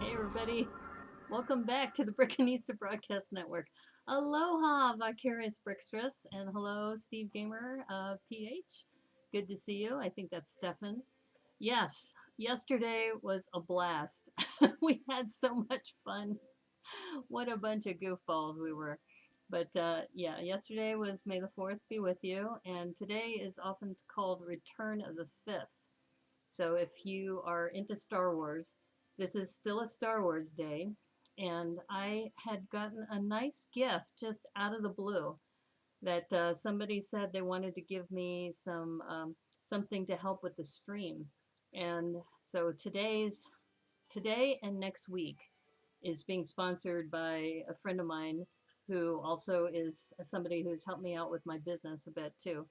Hey everybody, welcome back to the Brickheadz Broadcast Network. Aloha, Vicarious Brickstress, and hello, Steve Gamer PH. Good to see you. I think that's Stefan. Yes, yesterday was a blast. We had so much fun. What a bunch of goofballs we were. But yeah, yesterday was May the 4th be with you, and today is often called Return of the 5th. So if you are into Star Wars, this is still a Star Wars day. And I had gotten a nice gift just out of the blue that somebody said they wanted to give me something to help with the stream. And so today and next week is being sponsored by a friend of mine who also is somebody who's helped me out with my business a bit too.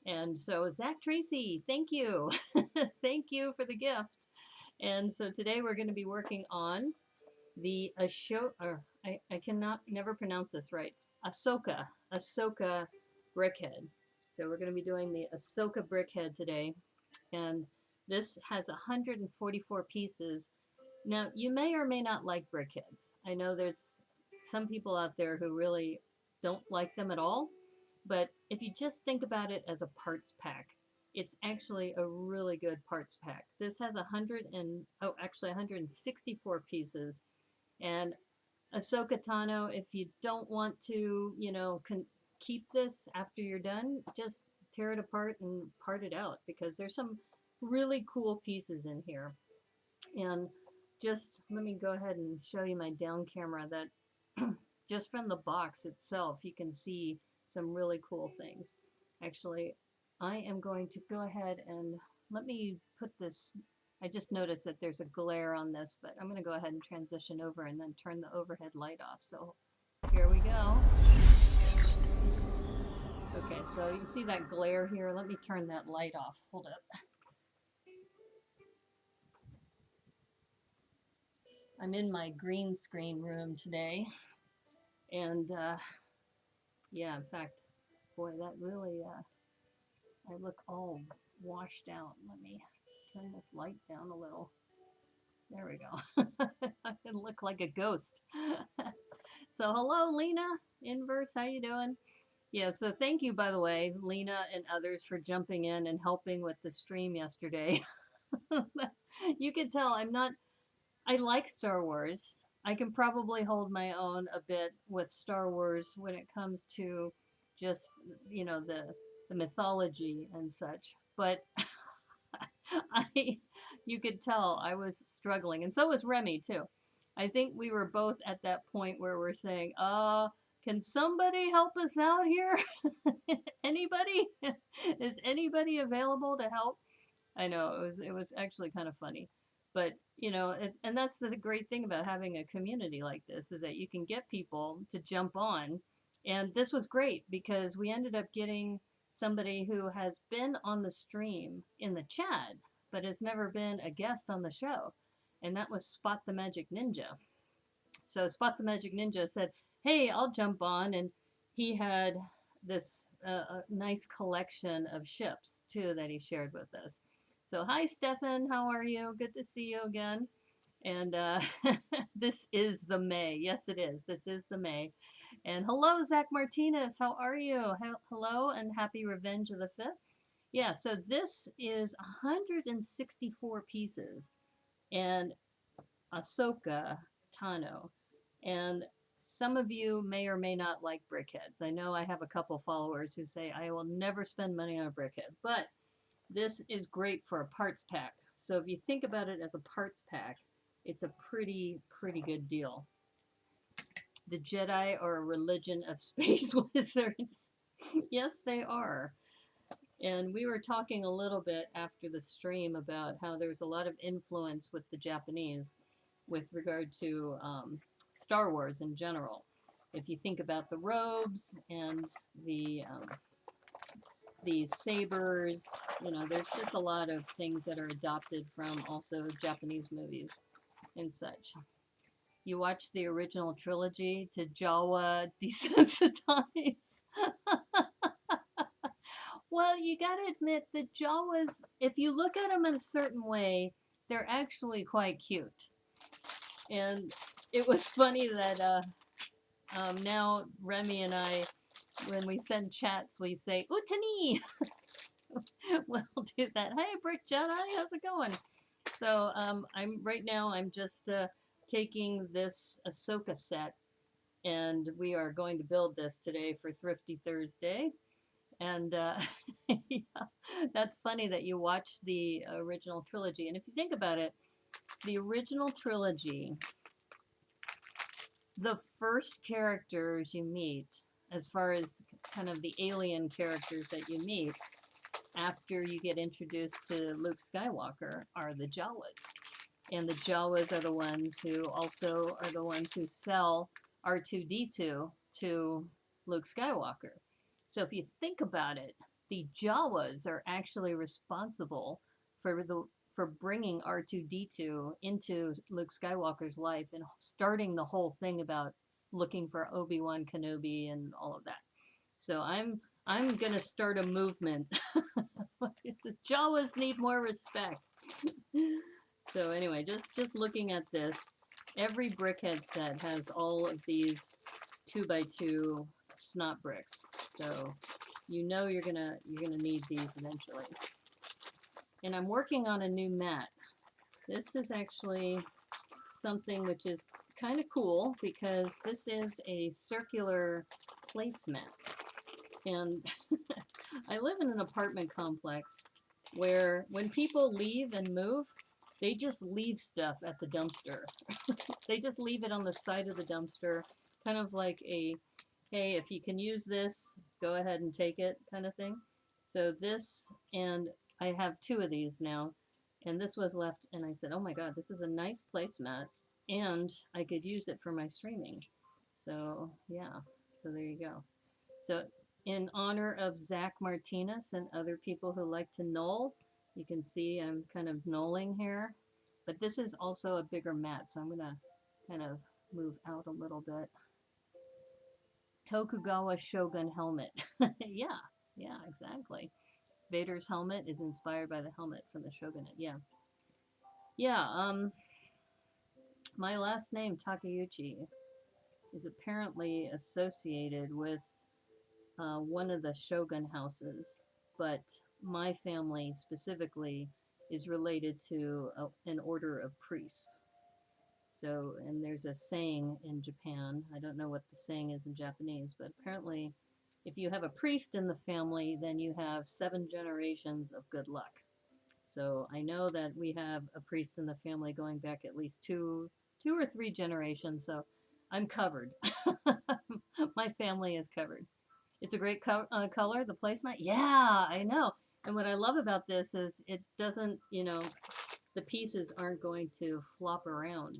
And so Zach Tracy, thank you. Thank you for the gift. And so today we're going to be working on the I cannot never pronounce this right. Ahsoka brickhead. So we're going to be doing the Ahsoka brickhead today. And this has 144 pieces. Now, you may or may not like brickheads. I know there's some people out there who really don't like them at all. But if you just think about it as a parts pack, it's actually a really good parts pack. This has 164 pieces. And Ahsoka Tano, if you don't want to, keep this after you're done, just tear it apart and part it out because there's some really cool pieces in here. And just let me go ahead and show you my down camera that just from the box itself, you can see some really cool things. Actually, I am going to go ahead and let me put this. I just noticed that there's a glare on this, but I'm going to go ahead and transition over and then turn the overhead light off. So here we go. Okay, so you see that glare here? Let me turn that light off. Hold up. I'm in my green screen room today. And yeah, in fact, boy, that really, I look all washed out. Let me turn this light down a little. There we go. I can look like a ghost. So hello, Lena Inverse. How you doing? Yeah, so thank you, by the way, Lena and others for jumping in and helping with the stream yesterday. You can tell I like Star Wars. I can probably hold my own a bit with Star Wars when it comes to just, the mythology and such. But you could tell I was struggling, and so was Remy too. I think we were both at that point where we're saying, can somebody help us out here? Anybody? Is anybody available to help? I know it was actually kind of funny, but and that's the great thing about having a community like this is that you can get people to jump on, and this was great because we ended up getting somebody who has been on the stream in the chat, but has never been a guest on the show, and that was Spot the Magic Ninja. So Spot the Magic Ninja said, "Hey, I'll jump on," and he had this nice collection of ships too that he shared with us. So hi, Stefan, how are you? Good to see you again. And this is the May. Yes, it is. This is the May. And hello, Zach Martinez. How are you? Hello, and happy Revenge of the 5th. Yeah, so this is 164 pieces. And Ahsoka Tano. And some of you may or may not like brickheads. I know I have a couple followers who say I will never spend money on a brickhead, but this is great for a parts pack. So if you think about it as a parts pack, it's a pretty good deal. The Jedi are a religion of space wizards. Yes, they are. And we were talking a little bit after the stream about how there's a lot of influence with the Japanese with regard to Star Wars in general. If you think about the robes and the sabers, there's just a lot of things that are adopted from also Japanese movies and such. you watch the original trilogy to Jawa desensitize. Well, you gotta admit the Jawas, if you look at them in a certain way, they're actually quite cute. And it was funny that now Remy and I, when we send chats, we say Utani. We'll do that. Hey, Brick Jedi, how's it going? So I'm just taking this Ahsoka set, and we are going to build this today for Thrifty Thursday. And yeah, that's funny that you watch the original trilogy. And if you think about it, the original trilogy, the first characters you meet, as far as kind of the alien characters that you meet after you get introduced to Luke Skywalker, are the Jawas. And the Jawas are the ones who sell R2D2 to Luke Skywalker. So if you think about it, the Jawas are actually responsible for bringing R2D2 into Luke Skywalker's life and starting the whole thing about looking for Obi-Wan Kenobi and all of that. So I'm gonna start a movement. The Jawas need more respect. So anyway, just looking at this, every Brickheadz set has all of these 2x2 snot bricks. So you know you're gonna need these eventually. And I'm working on a new mat. This is actually something which is kind of cool because this is a circular placemat. And I live in an apartment complex where when people leave and move, they just leave stuff at the dumpster. They just leave it on the side of the dumpster, kind of like a, hey, if you can use this, go ahead and take it kind of thing. So this, and I have 2 of these now, and this was left, and I said, oh my god, this is a nice placemat, and I could use it for my streaming. So yeah, so there you go. So in honor of Zach Martinez and other people who like to knoll, you can see I'm kind of knolling here. But this is also a bigger mat, so I'm going to kind of move out a little bit. Tokugawa Shogun helmet. Yeah, exactly. Vader's helmet is inspired by the helmet from the Shogunate. Yeah. My last name, Takeuchi, is apparently associated with one of the shogun houses, but my family specifically is related to an order of priests. So, and there's a saying in Japan, I don't know what the saying is in Japanese, but apparently if you have a priest in the family, then you have 7 generations of good luck. So I know that we have a priest in the family going back at least two or 3 generations, so I'm covered. My family is covered. It's a great color, the placemat. Yeah, I know. And what I love about this is it doesn't, the pieces aren't going to flop around.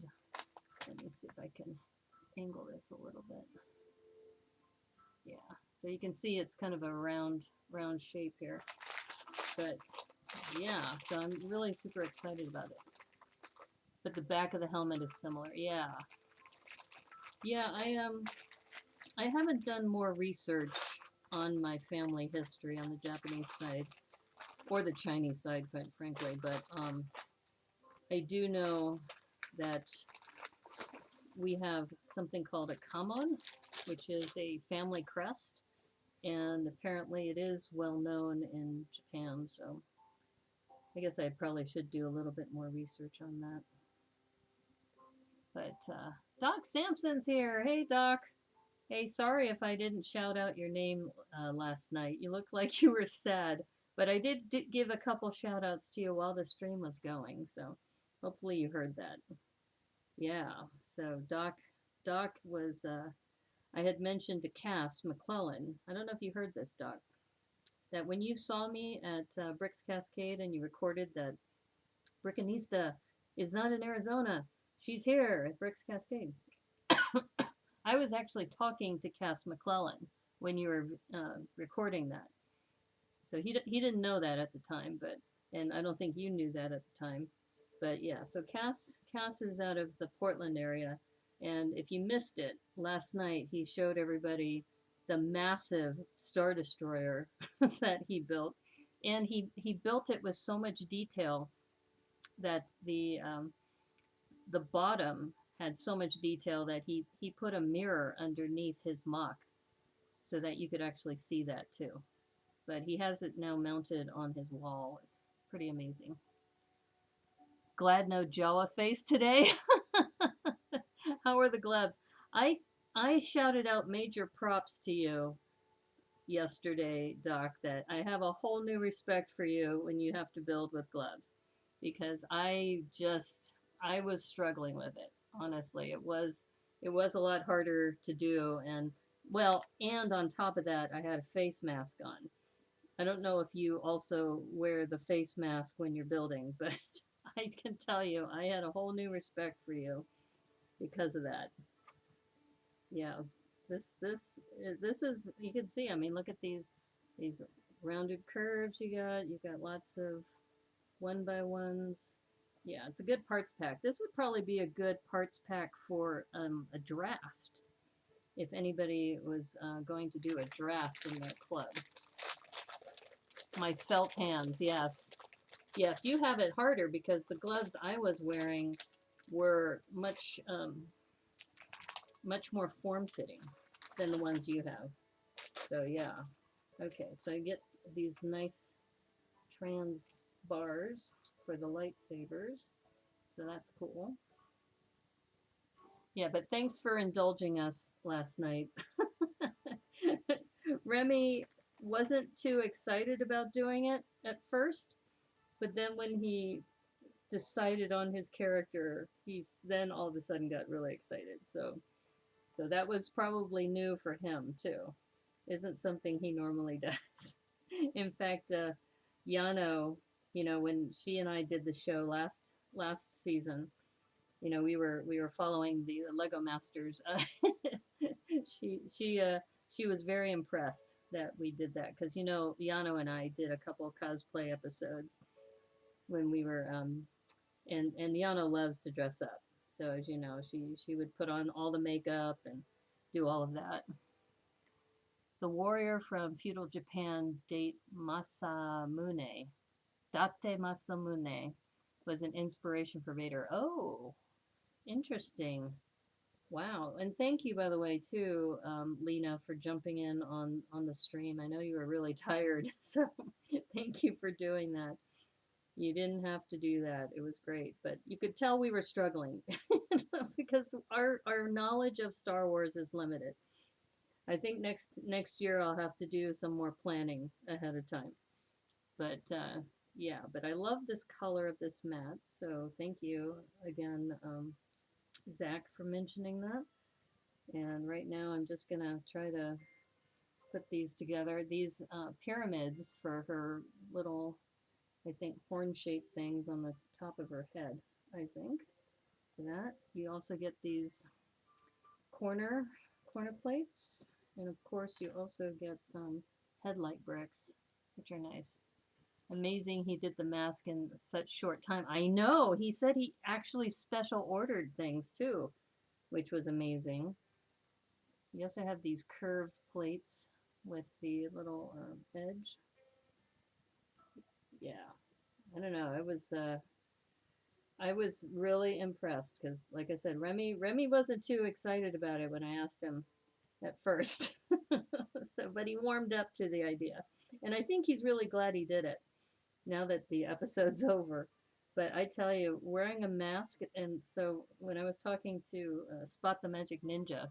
Let me see if I can angle this a little bit. Yeah, so you can see it's kind of a round shape here. But yeah, so I'm really super excited about it. But the back of the helmet is similar. Yeah. Yeah, I haven't done more research on my family history on the Japanese side or the Chinese side, quite frankly, but I do know that we have something called a kamon, which is a family crest, and apparently it is well known in Japan, so I guess I probably should do a little bit more research on that. But Doc Sampson's here. Hey, Doc. Hey, sorry if I didn't shout out your name last night. You looked like you were sad, but I did give a couple shout outs to you while the stream was going, so hopefully you heard that. Yeah, so Doc was, I had mentioned to Cass McClellan. I don't know if you heard this, Doc, that when you saw me at Bricks Cascade and you recorded that Brickanista is not in Arizona, she's here at Bricks Cascade. I was actually talking to Cass McClellan when you were recording that. So he didn't know that at the time, and I don't think you knew that at the time. But yeah, so Cass is out of the Portland area. And if you missed it, last night he showed everybody the massive Star Destroyer that he built. And he built it with so much detail that the bottom had so much detail that he put a mirror underneath his mock so that you could actually see that too. But he has it now mounted on his wall. It's pretty amazing. Glad no Jawa face today. How are the gloves? I I shouted out major props to you yesterday, Doc, that I have a whole new respect for you when you have to build with gloves because I was struggling with it. Honestly, it was a lot harder to do and well, and on top of that, I had a face mask on. I don't know if you also wear the face mask when you're building, but I can tell you I had a whole new respect for you because of that. Yeah, this is you can see. I mean, look at these rounded curves you got. You've got lots of one by ones. Yeah, it's a good parts pack. This would probably be a good parts pack for a draft if anybody was going to do a draft in the club. My felt hands, yes. Yes, you have it harder because the gloves I was wearing were much more form-fitting than the ones you have. So yeah. Okay, so you get these nice trans bars for the lightsabers. So that's cool. Yeah, but thanks for indulging us last night. Remy wasn't too excited about doing it at first, but then when he decided on his character, he then all of a sudden got really excited. So that was probably new for him too. Isn't something he normally does. In fact, Yano, when she and I did the show last season, we were following the Lego Masters. She was very impressed that we did that because Yano and I did a couple of cosplay episodes when we were and Yano loves to dress up. So as you know, she would put on all the makeup and do all of that. The warrior from feudal Japan, Date Masamune, was an inspiration for Vader. Oh, interesting. Wow. And thank you, by the way, too, Lena, for jumping in on the stream. I know you were really tired, so thank you for doing that. You didn't have to do that. It was great, but you could tell we were struggling because our knowledge of Star Wars is limited. I think next year I'll have to do some more planning ahead of time. But yeah, but I love this color of this mat. So thank you again, Zach, for mentioning that. And right now I'm just gonna try to put these together. These pyramids for her little, I think, horn-shaped things on the top of her head, I think. For that, you also get these corner plates. And of course, you also get some headlight bricks, which are nice. Amazing he did the mask in such short time. I know, he said he actually special ordered things too, which was amazing. You also have these curved plates with the little edge. Yeah, I don't know. I was really impressed because, like I said, Remy wasn't too excited about it when I asked him at first. So, but he warmed up to the idea, and I think he's really glad he did it now that the episode's over. But I tell you, wearing a mask, and so when I was talking to Spot the Magic Ninja,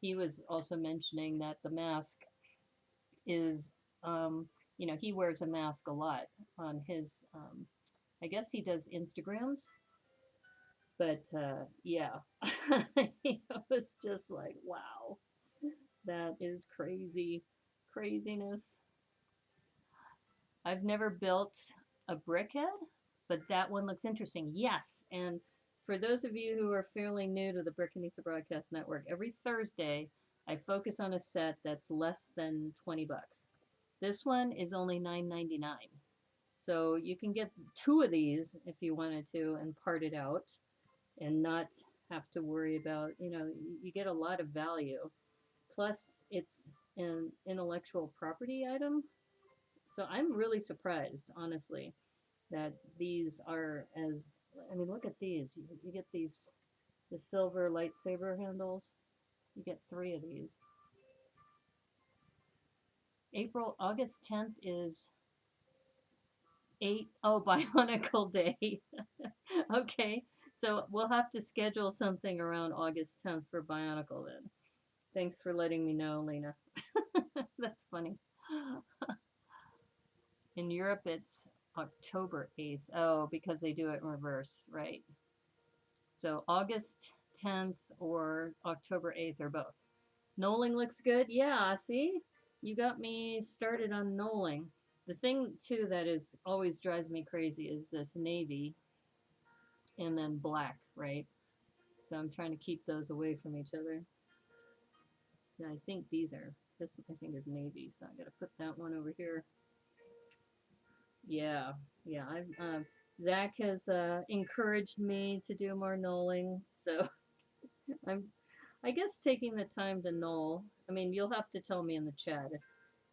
he was also mentioning that the mask is, he wears a mask a lot on his, I guess he does Instagrams, but yeah, it was just like, wow, that is craziness. I've never built a brickhead, but that one looks interesting. Yes, and for those of you who are fairly new to the Brickheadz Broadcast Network, every Thursday I focus on a set that's less than 20 bucks. This one is only $9.99. So you can get two of these if you wanted to and part it out and not have to worry about, you get a lot of value. Plus, it's an intellectual property item. So I'm really surprised, honestly, that these are as, I mean, look at these. You get these, the silver lightsaber handles. You get 3 of these. August 10th is Bionicle Day. Okay, so we'll have to schedule something around August 10th for Bionicle then. Thanks for letting me know, Lena. That's funny. In Europe, it's October 8th. Oh, because they do it in reverse, right? So August 10th or October 8th or both. Knolling looks good. Yeah, see? You got me started on knolling. The thing, too, that is always drives me crazy is this navy and then black, right? So I'm trying to keep those away from each other. So I think these are, this I think is navy, so I gotta put that one over here. Yeah, yeah. Zach has encouraged me to do more knolling, so I guess taking the time to knoll. I mean, you'll have to tell me in the chat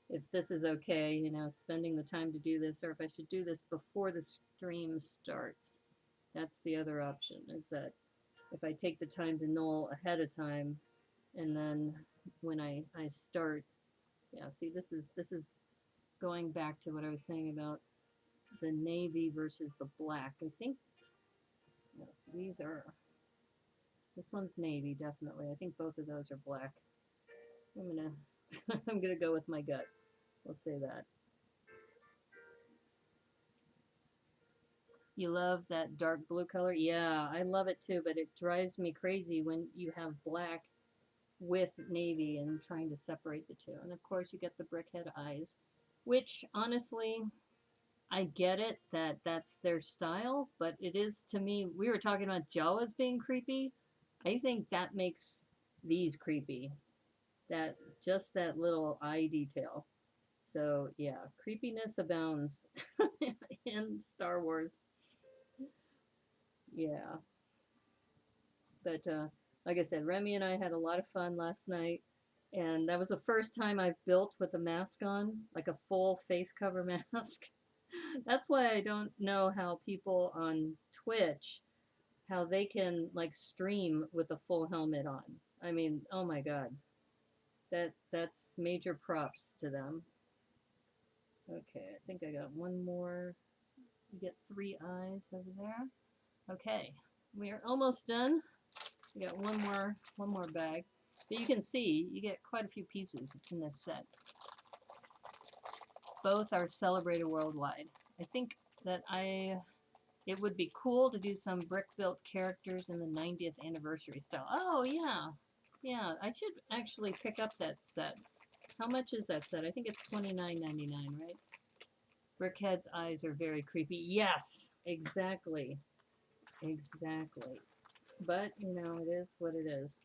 if this is okay, spending the time to do this, or if I should do this before the stream starts. That's the other option, is that if I take the time to knoll ahead of time, and then when I start, yeah, see, this is going back to what I was saying about the navy versus the black. I think, yes, these are, this one's navy, definitely. I think both of those are black. I'm gonna go with my gut. We'll say that. You love that dark blue color? Yeah, I love it too, but it drives me crazy when you have black with navy and trying to separate the two. And of course you get the brickhead eyes, which honestly, I get it that that's their style, but it is, to me, we were talking about Jawas being creepy. I think that makes these creepy. That, just that little eye detail. So yeah, creepiness abounds in Star Wars. Yeah. But like I said, Remy and I had a lot of fun last night. And that was the first time I've built with a mask on, like a full face cover mask. That's why I don't know how people on Twitch, how they can like stream with a full helmet on. I mean, oh my god. That's major props to them. Okay, I think I got one more. You get 3 eyes over there. Okay, we are almost done. We got one more bag. But you can see you get quite a few pieces in this set. Both are celebrated worldwide. I think that it would be cool to do some brick built characters in the 90th anniversary style. Oh yeah. Yeah, I should actually pick up that set. How much is that set? I think it's $29.99, right? Brickhead's eyes are very creepy. Yes, exactly. Exactly. But, it is what it is.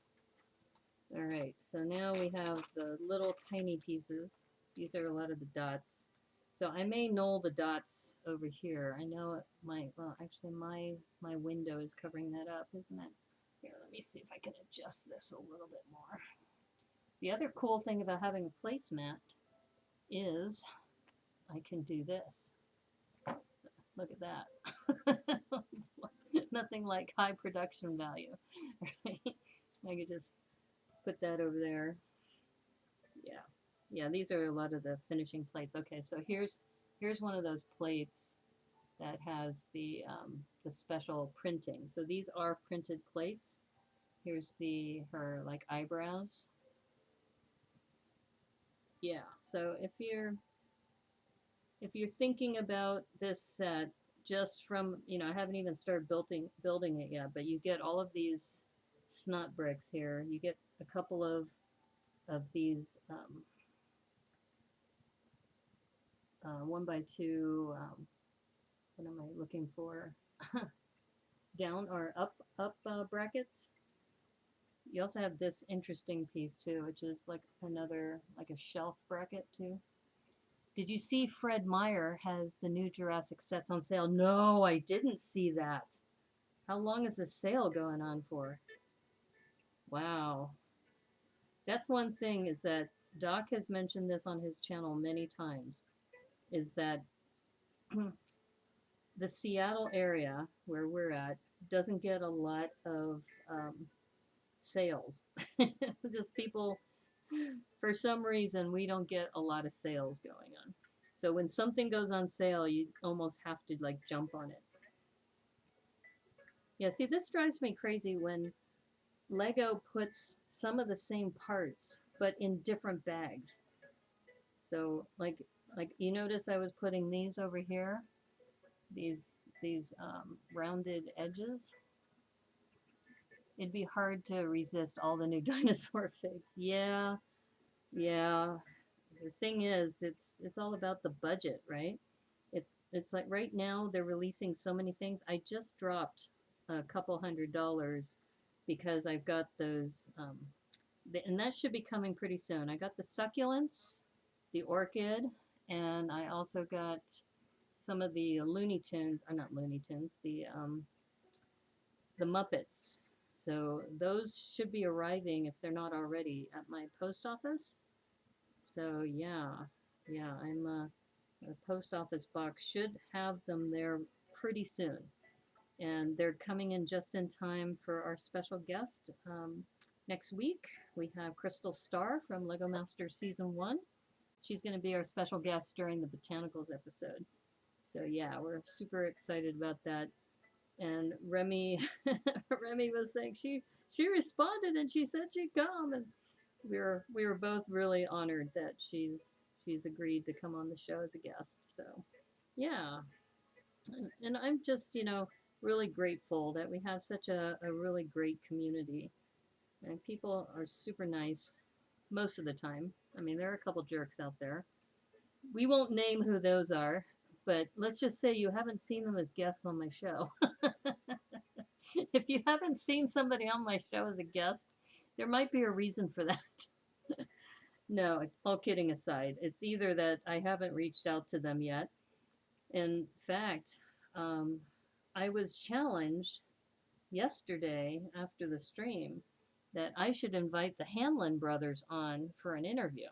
Alright, so now we have the little tiny pieces. These are a lot of the dots. So I may knoll the dots over here. I know actually my window is covering that up, isn't it? Here, let me see if I can adjust this a little bit more. The other cool thing about having a placemat is I can do this. Look at that. Nothing like high production value. Right? I could just put that over there. Yeah. Yeah, these are a lot of the finishing plates. Okay, so here's one of those plates that has the special printing. So these are printed plates. Here's her like eyebrows. Yeah, so if you're thinking about this set just from, I haven't even started building it yet, but you get all of these snot bricks here. You get a couple of these 1x2, what am I looking for? Down or up brackets. You also have this interesting piece too, which is like another, like a shelf bracket too. Did you see Fred Meyer has the new Jurassic sets on sale? No, I didn't see that. How long is the sale going on for? Wow. That's one thing is that Doc has mentioned this on his channel many times, is that the Seattle area where we're at doesn't get a lot of sales. Just people, for some reason, we don't get a lot of sales going on. So when something goes on sale, you almost have to like jump on it. Yeah, see, this drives me crazy when Lego puts some of the same parts, but in different bags. So like you notice I was putting these over here, these rounded edges. It'd be hard to resist all the new dinosaur figs. Yeah, yeah. The thing is, it's all about the budget, right? It's like right now they're releasing so many things. I just dropped a couple $100 because I've got those, and that should be coming pretty soon. I got the succulents, the orchid, and I also got some of the Looney Tunes, or not Looney Tunes, the Muppets. So those should be arriving if they're not already at my post office. So yeah, yeah, the post office box should have them there pretty soon. And they're coming in just in time for our special guest. Next week, we have Crystal Starr from Lego Masters Season 1. She's going to be our special guest during the Botanicals episode. So yeah, we're super excited about that. And Remy, Remy was saying she responded and she said she'd come, and we were both really honored that she's agreed to come on the show as a guest. So yeah, and I'm just really grateful that we have such a really great community, and people are super nice most of the time. I mean, there are a couple jerks out there. We won't name who those are, but let's just say you haven't seen them as guests on my show. If you haven't seen somebody on my show as a guest, there might be a reason for that. No, all kidding aside, it's either that I haven't reached out to them yet. In fact, I was challenged yesterday after the stream that I should invite the Hanlon brothers on for an interview.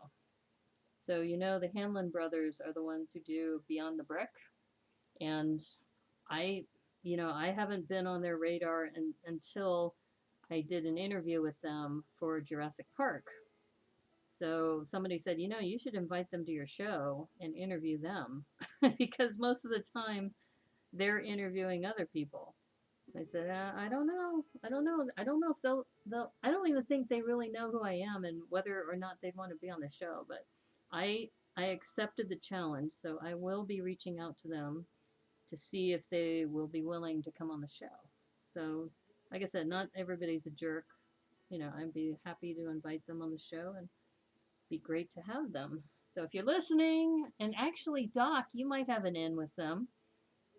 So, the Hanlon brothers are the ones who do Beyond the Brick. And I, I haven't been on their radar until I did an interview with them for Jurassic Park. So somebody said, you should invite them to your show and interview them because most of the time they're interviewing other people. I said, I don't know. I don't know. I don't know if they'll, I don't even think they really know who I am and whether or not they'd want to be on the show. But I accepted the challenge, so I will be reaching out to them to see if they will be willing to come on the show. So, like I said, not everybody's a jerk. I'd be happy to invite them on the show and be great to have them. So if you're listening, and actually, Doc, you might have an in with them.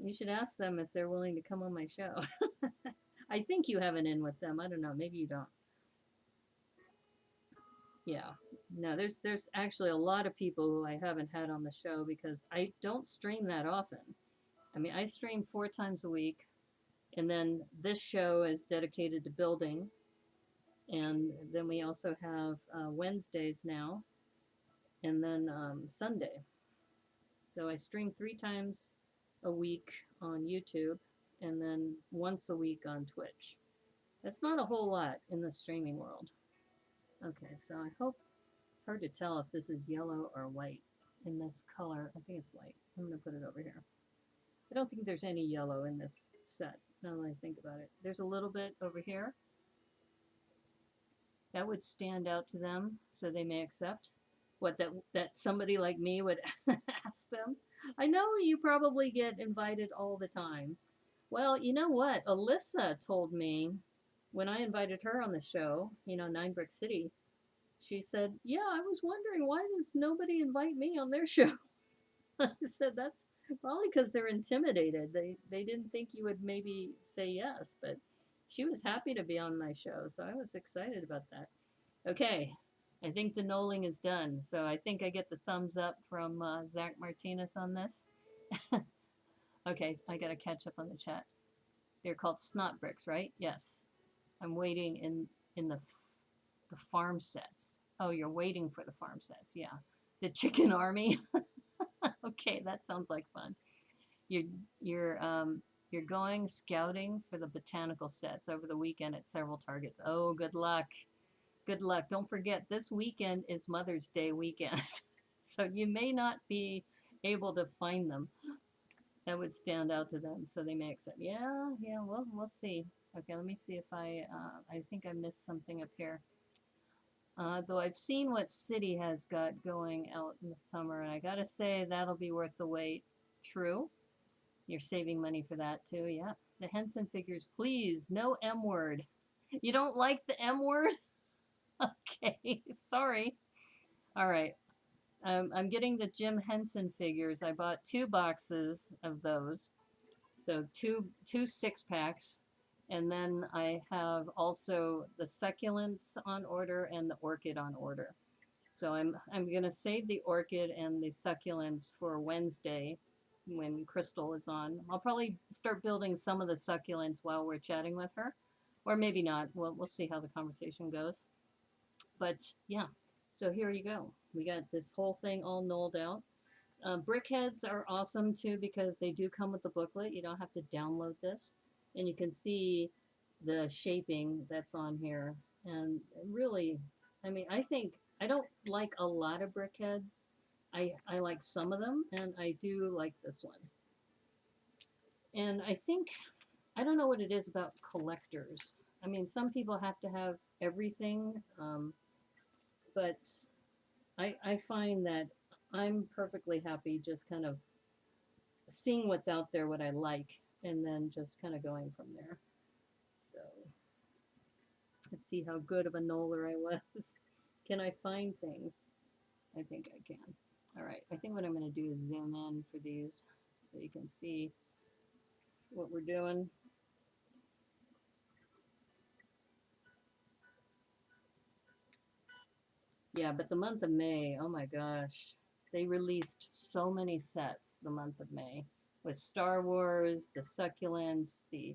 You should ask them if they're willing to come on my show. I think you have an in with them. I don't know. Maybe you don't. Yeah. No, there's actually a lot of people who I haven't had on the show because I don't stream that often. I mean, I stream 4 times a week, and then this show is dedicated to building. And then we also have Wednesdays now, and then Sunday. So I stream 3 times a week on YouTube, and then once a week on Twitch. That's not a whole lot in the streaming world. Okay, so I hope, it's hard to tell if this is yellow or white in this color. I think it's white. I'm going to put it over here. I don't think there's any yellow in this set, now that I think about it. There's a little bit over here. That would stand out to them, so they may accept what that somebody like me would ask them. I know you probably get invited all the time. Well, you know what? Alyssa told me when I invited her on the show, 9 Brick City, she said, yeah, I was wondering why does nobody invite me on their show? I said, that's probably because they're intimidated. They didn't think you would maybe say yes, but she was happy to be on my show, so I was excited about that. Okay, I think the knolling is done, so I think I get the thumbs up from Zach Martinez on this. Okay, I gotta catch up on the chat. They're called snot bricks, right? Yes. I'm waiting in the The farm sets. Oh, you're waiting for the farm sets. Yeah. The chicken army. Okay, that sounds like fun. You're you're going scouting for the botanical sets over the weekend at several targets. Oh, good luck. Good luck. Don't forget, this weekend is Mother's Day weekend. So you may not be able to find them that would stand out to them. So they may accept. Yeah, yeah, well, we'll see. Okay, let me see if I think I missed something up here. Though I've seen what City has got going out in the summer, and I gotta say, that'll be worth the wait. True. You're saving money for that too, yeah. The Henson figures, please, no M word. You don't like the M word? Okay, sorry. All right. I'm getting the Jim Henson figures. I bought 2 boxes of those. So two 6-packs. And then I have also the succulents on order and the orchid on order. So I'm gonna save the orchid and the succulents for Wednesday when Crystal is on. I'll probably start building some of the succulents while we're chatting with her, or maybe not. We'll see how the conversation goes. But yeah, so here you go. We got this whole thing all nulled out. Brickheadz are awesome too because they do come with the booklet. You don't have to download this, and you can see the shaping that's on here. And really, I mean, I think I don't like a lot of Brickheadz. I like some of them, and I do like this one. And I think I don't know what it is about collectors. I mean, some people have to have everything, but I find that I'm perfectly happy just kind of seeing what's out there, what I like, and then just kind of going from there. So let's see how good of a knoller I was. Can I find things? I think I can. All right, I think what I'm going to do is zoom in for these so you can see what we're doing. Yeah, but the month of May, oh my gosh, they released so many sets the month of May with Star Wars, the succulents, the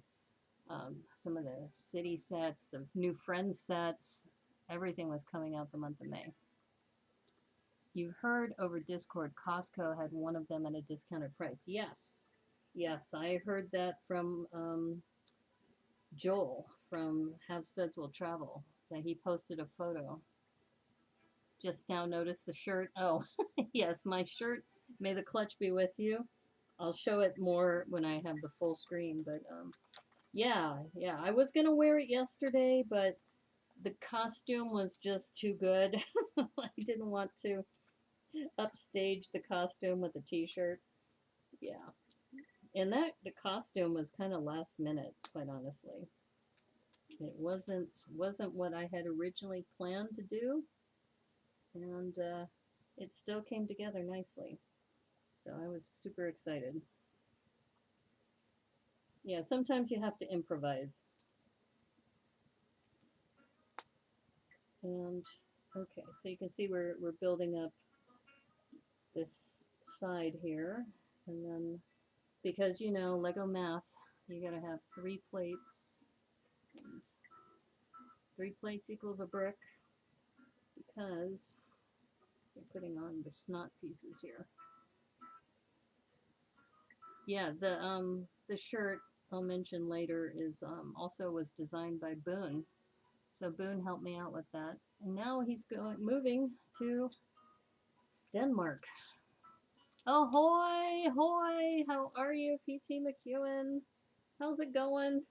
some of the city sets, the new Friends sets. Everything was coming out the month of May. You've heard over Discord Costco had one of them at a discounted price. Yes, yes, I heard that from Joel from Have Studs Will Travel, that he posted a photo. Just now noticed the shirt. Oh, yes, my shirt. May the clutch be with you. I'll show it more when I have the full screen, but yeah, yeah. I was gonna wear it yesterday, but the costume was just too good. I didn't want to upstage the costume with a t-shirt. Yeah. And the costume was kind of last minute, quite honestly. It wasn't what I had originally planned to do, and it still came together nicely. So I was super excited. Yeah, sometimes you have to improvise. And okay, so you can see we're building up this side here, and then because you know Lego math, you gotta have 3 plates, and 3 plates equals a brick because we're putting on the snot pieces here. Yeah, the shirt I'll mention later is also was designed by Boone. So Boone helped me out with that. And now he's moving to Denmark. Ahoy, hoy, how are you, PT McEwen? How's it going?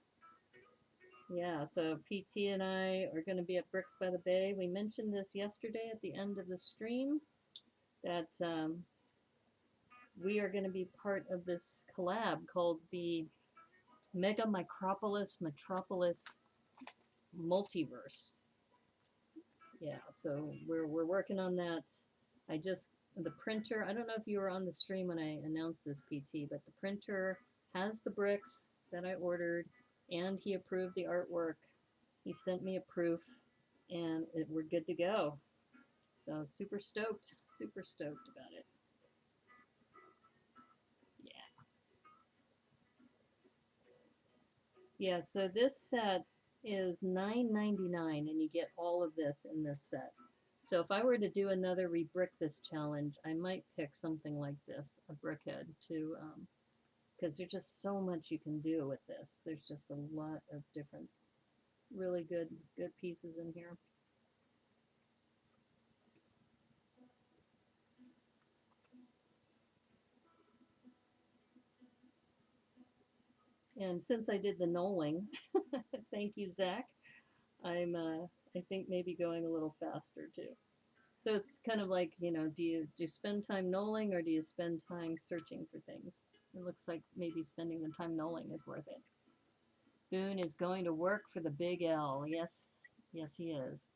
Yeah, so PT and I are going to be at Bricks by the Bay. We mentioned this yesterday at the end of the stream, that we are going to be part of this collab called the Mega Micropolis Metropolis Multiverse. Yeah, so we're working on that. The printer, I don't know if you were on the stream when I announced this, PT, but the printer has the bricks that I ordered, and he approved the artwork. He sent me a proof, and we're good to go. So super stoked about it. Yeah. Yeah, so this set is $9.99, and you get all of this in this set. So if I were to do another Rebrick This challenge, I might pick something like this, a Brickhead, to because there's just so much you can do with this. There's just a lot of different really good pieces in here. And since I did the knolling, thank you, Zach, I'm I think maybe going a little faster too. So it's kind of like, you know, do you spend time knolling or do you spend time searching for things? It looks like maybe spending the time knolling is worth it. Boone is going to work for the Big L. Yes, yes he is.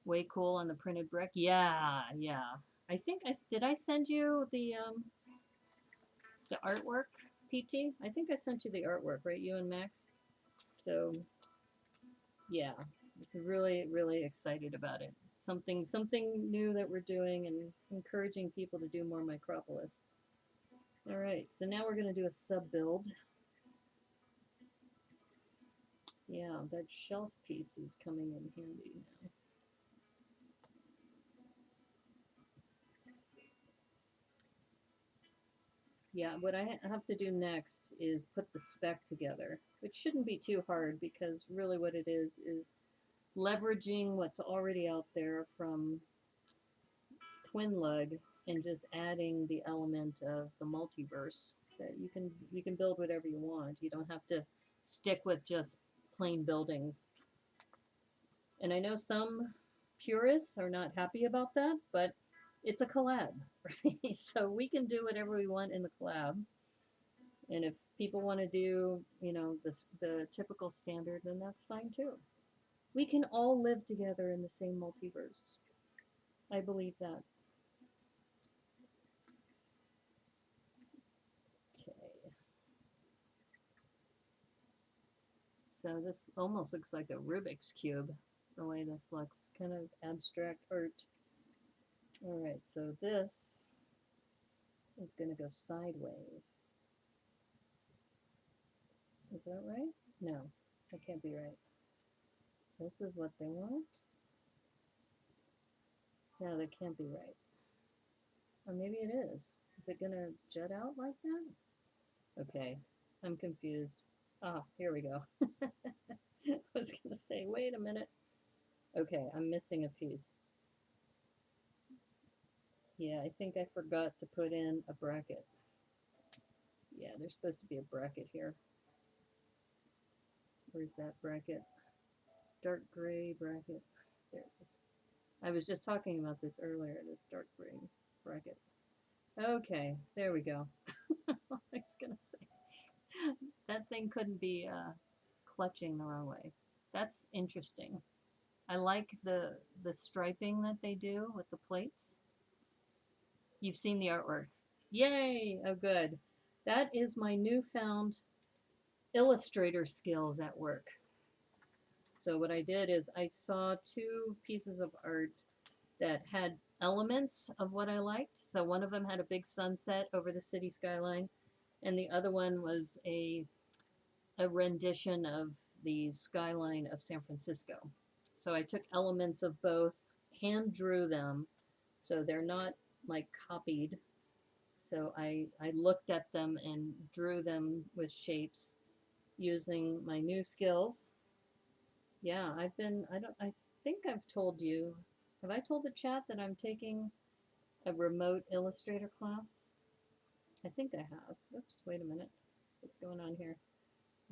Way cool on the printed brick. Yeah, yeah. I think did I send you the artwork, PT? I think I sent you the artwork, right? You and Max. So yeah, it's really excited about it. Something new that we're doing and encouraging people to do more Micropolis. All right, so now we're going to do a sub build. Yeah, that shelf piece is coming in handy now. Yeah, what I have to do next is put the spec together, which shouldn't be too hard because really what it is leveraging what's already out there from Twin Lug and just adding the element of the multiverse that you can build whatever you want. You don't have to stick with just plain buildings. And I know some purists are not happy about that, but it's a collab, right? So we can do whatever we want in the collab. And if people want to do, you know, the typical standard, then that's fine too. We can all live together in the same multiverse. I believe that. Okay. So this almost looks like a Rubik's Cube, the way this looks. Kind of abstract art. All right, so this is going to go sideways. Is that right? No, that can't be right. This is what they want? No, that can't be right. Or maybe it is. Is it going to jut out like that? Okay, I'm confused. Ah, here we go. I was going to say, wait a minute. Okay, I'm missing a piece. Yeah, I think I forgot to put in a bracket. Yeah, there's supposed to be a bracket here. Where's that bracket? Dark gray bracket. There it is. I was just talking about this earlier, this dark gray bracket. Okay, there we go. I was going to say, that thing couldn't be clutching the wrong way. That's interesting. I like the striping that they do with the plates. You've seen the artwork. Yay! Oh, good. That is my newfound illustrator skills at work. So what I did is I saw two pieces of art that had elements of what I liked. So one of them had a big sunset over the city skyline, and the other one was a rendition of the skyline of San Francisco. So I took elements of both, hand drew them, so they're not like copied. So I looked at them and drew them with shapes using my new skills. Yeah, I think I've told you, have I told the chat that I'm taking a remote illustrator class? I think I have. Oops, wait a minute. What's going on here?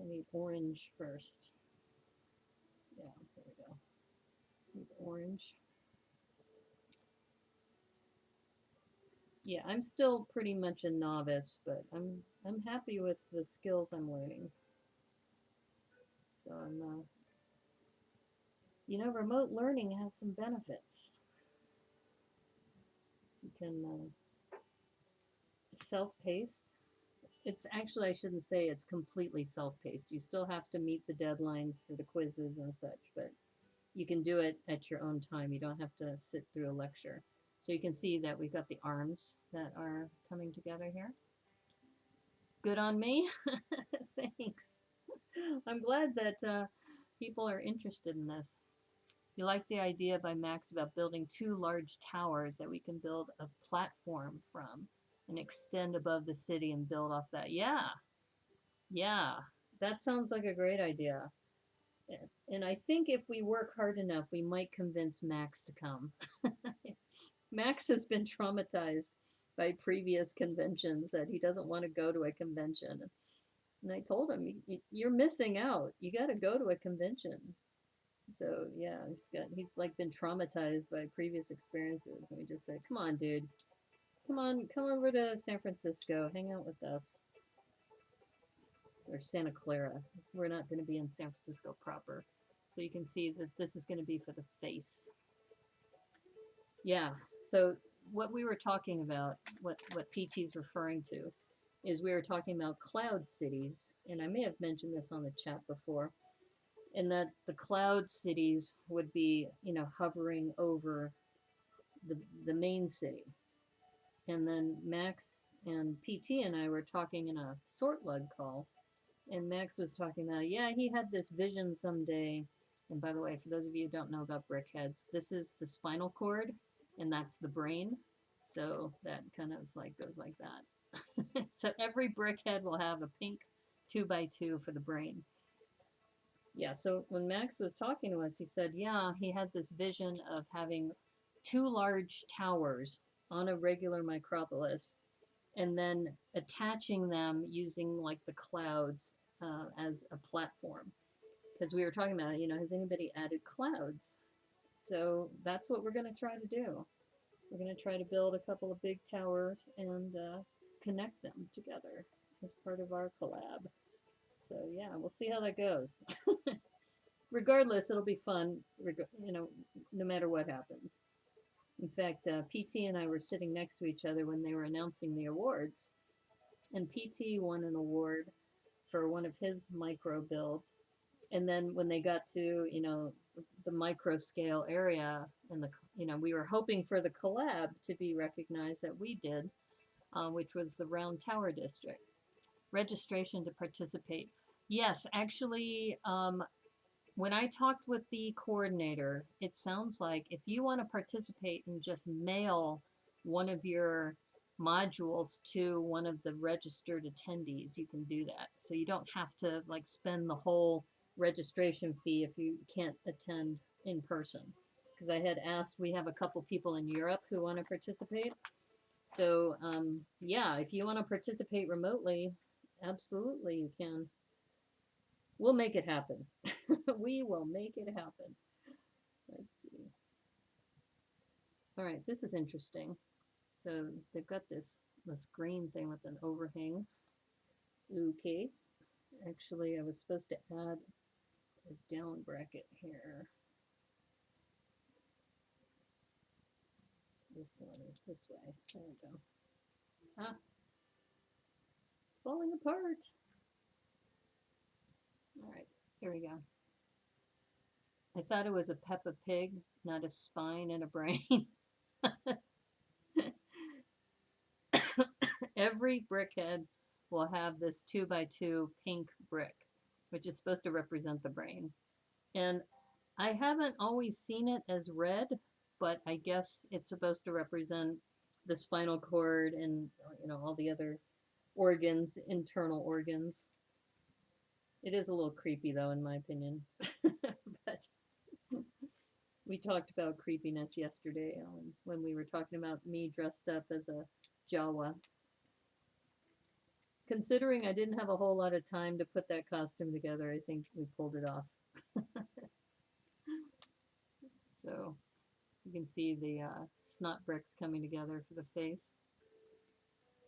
I need orange first. Yeah, there we go. Need orange. Yeah, I'm still pretty much a novice, but I'm happy with the skills I'm learning. So I'm you know, remote learning has some benefits. You can self-paced. It's actually, I shouldn't say it's completely self-paced. You still have to meet the deadlines for the quizzes and such, but you can do it at your own time. You don't have to sit through a lecture. So you can see that we've got the arms that are coming together here. Good on me. Thanks. I'm glad that people are interested in this. You like the idea by Max about building 2 large towers that we can build a platform from and extend above the city and build off that. Yeah, yeah, that sounds like a great idea. And I think if we work hard enough, we might convince Max to come. Max has been traumatized by previous conventions that he doesn't want to go to a convention. And I told him, "You're missing out. You got to go to a convention." So yeah, he's like been traumatized by previous experiences, and we just said, "Come on, dude, come over to San Francisco, hang out with us." Or Santa Clara. We're not going to be in San Francisco proper. So you can see that this is going to be for the face. Yeah, so what we were talking about, what PT's referring to, is we were talking about cloud cities, and I may have mentioned this on the chat before, and that the cloud cities would be, hovering over the main city. And then Max and PT and I were talking in a sort lug call, and Max was talking about, yeah, he had this vision someday. And by the way, for those of you who don't know about Brickheadz, this is the spinal cord, and that's the brain. So that kind of like goes like that. So every brickhead will have a pink 2x2 for the brain. Yeah, so when Max was talking to us, he said, yeah, he had this vision of having 2 large towers on a regular micropolis and then attaching them using like the clouds as a platform. Because we were talking about, has anybody added clouds? So that's what we're going to try to do. We're going to try to build a couple of big towers and connect them together as part of our collab. So yeah, we'll see how that goes. Regardless, it'll be fun, no matter what happens. In fact, PT and I were sitting next to each other when they were announcing the awards, and PT won an award for one of his micro builds. And then when they got to, the micro scale area, and we were hoping for the collab to be recognized that we did, which was the Round Tower District. Registration to participate. Yes, actually, when I talked with the coordinator, it sounds like if you want to participate and just mail one of your modules to one of the registered attendees, you can do that. So you don't have to like spend the whole registration fee if you can't attend in person. Because I had asked, we have a couple people in Europe who want to participate. So yeah, if you want to participate remotely, absolutely you can. We'll make it happen. We will make it happen. Let's see. All right, this is interesting. So they've got this green thing with an overhang. Okay. Actually, I was supposed to add a down bracket here. This way. There we go. Ah, it's falling apart. All right, here we go. I thought it was a Peppa Pig, not a spine and a brain. Every brickhead will have this 2x2 pink brick, which is supposed to represent the brain. And I haven't always seen it as red, but I guess it's supposed to represent the spinal cord and all the other organs, internal organs. It is a little creepy though, in my opinion. But we talked about creepiness yesterday when we were talking about me dressed up as a Jawa. Considering I didn't have a whole lot of time to put that costume together, I think we pulled it off. So you can see the snot bricks coming together for the face.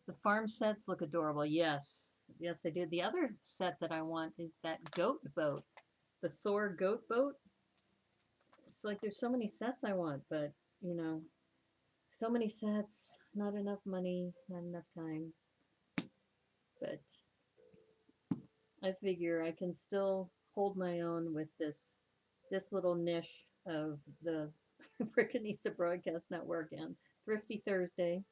The farm sets look adorable. Yes, yes, they do. The other set that I want is that goat boat, the Thor goat boat. It's like there's so many sets I want, but so many sets, not enough money, not enough time. But I figure I can still hold my own with this little niche of the Brickheadz Broadcast Network and Thrifty Thursday,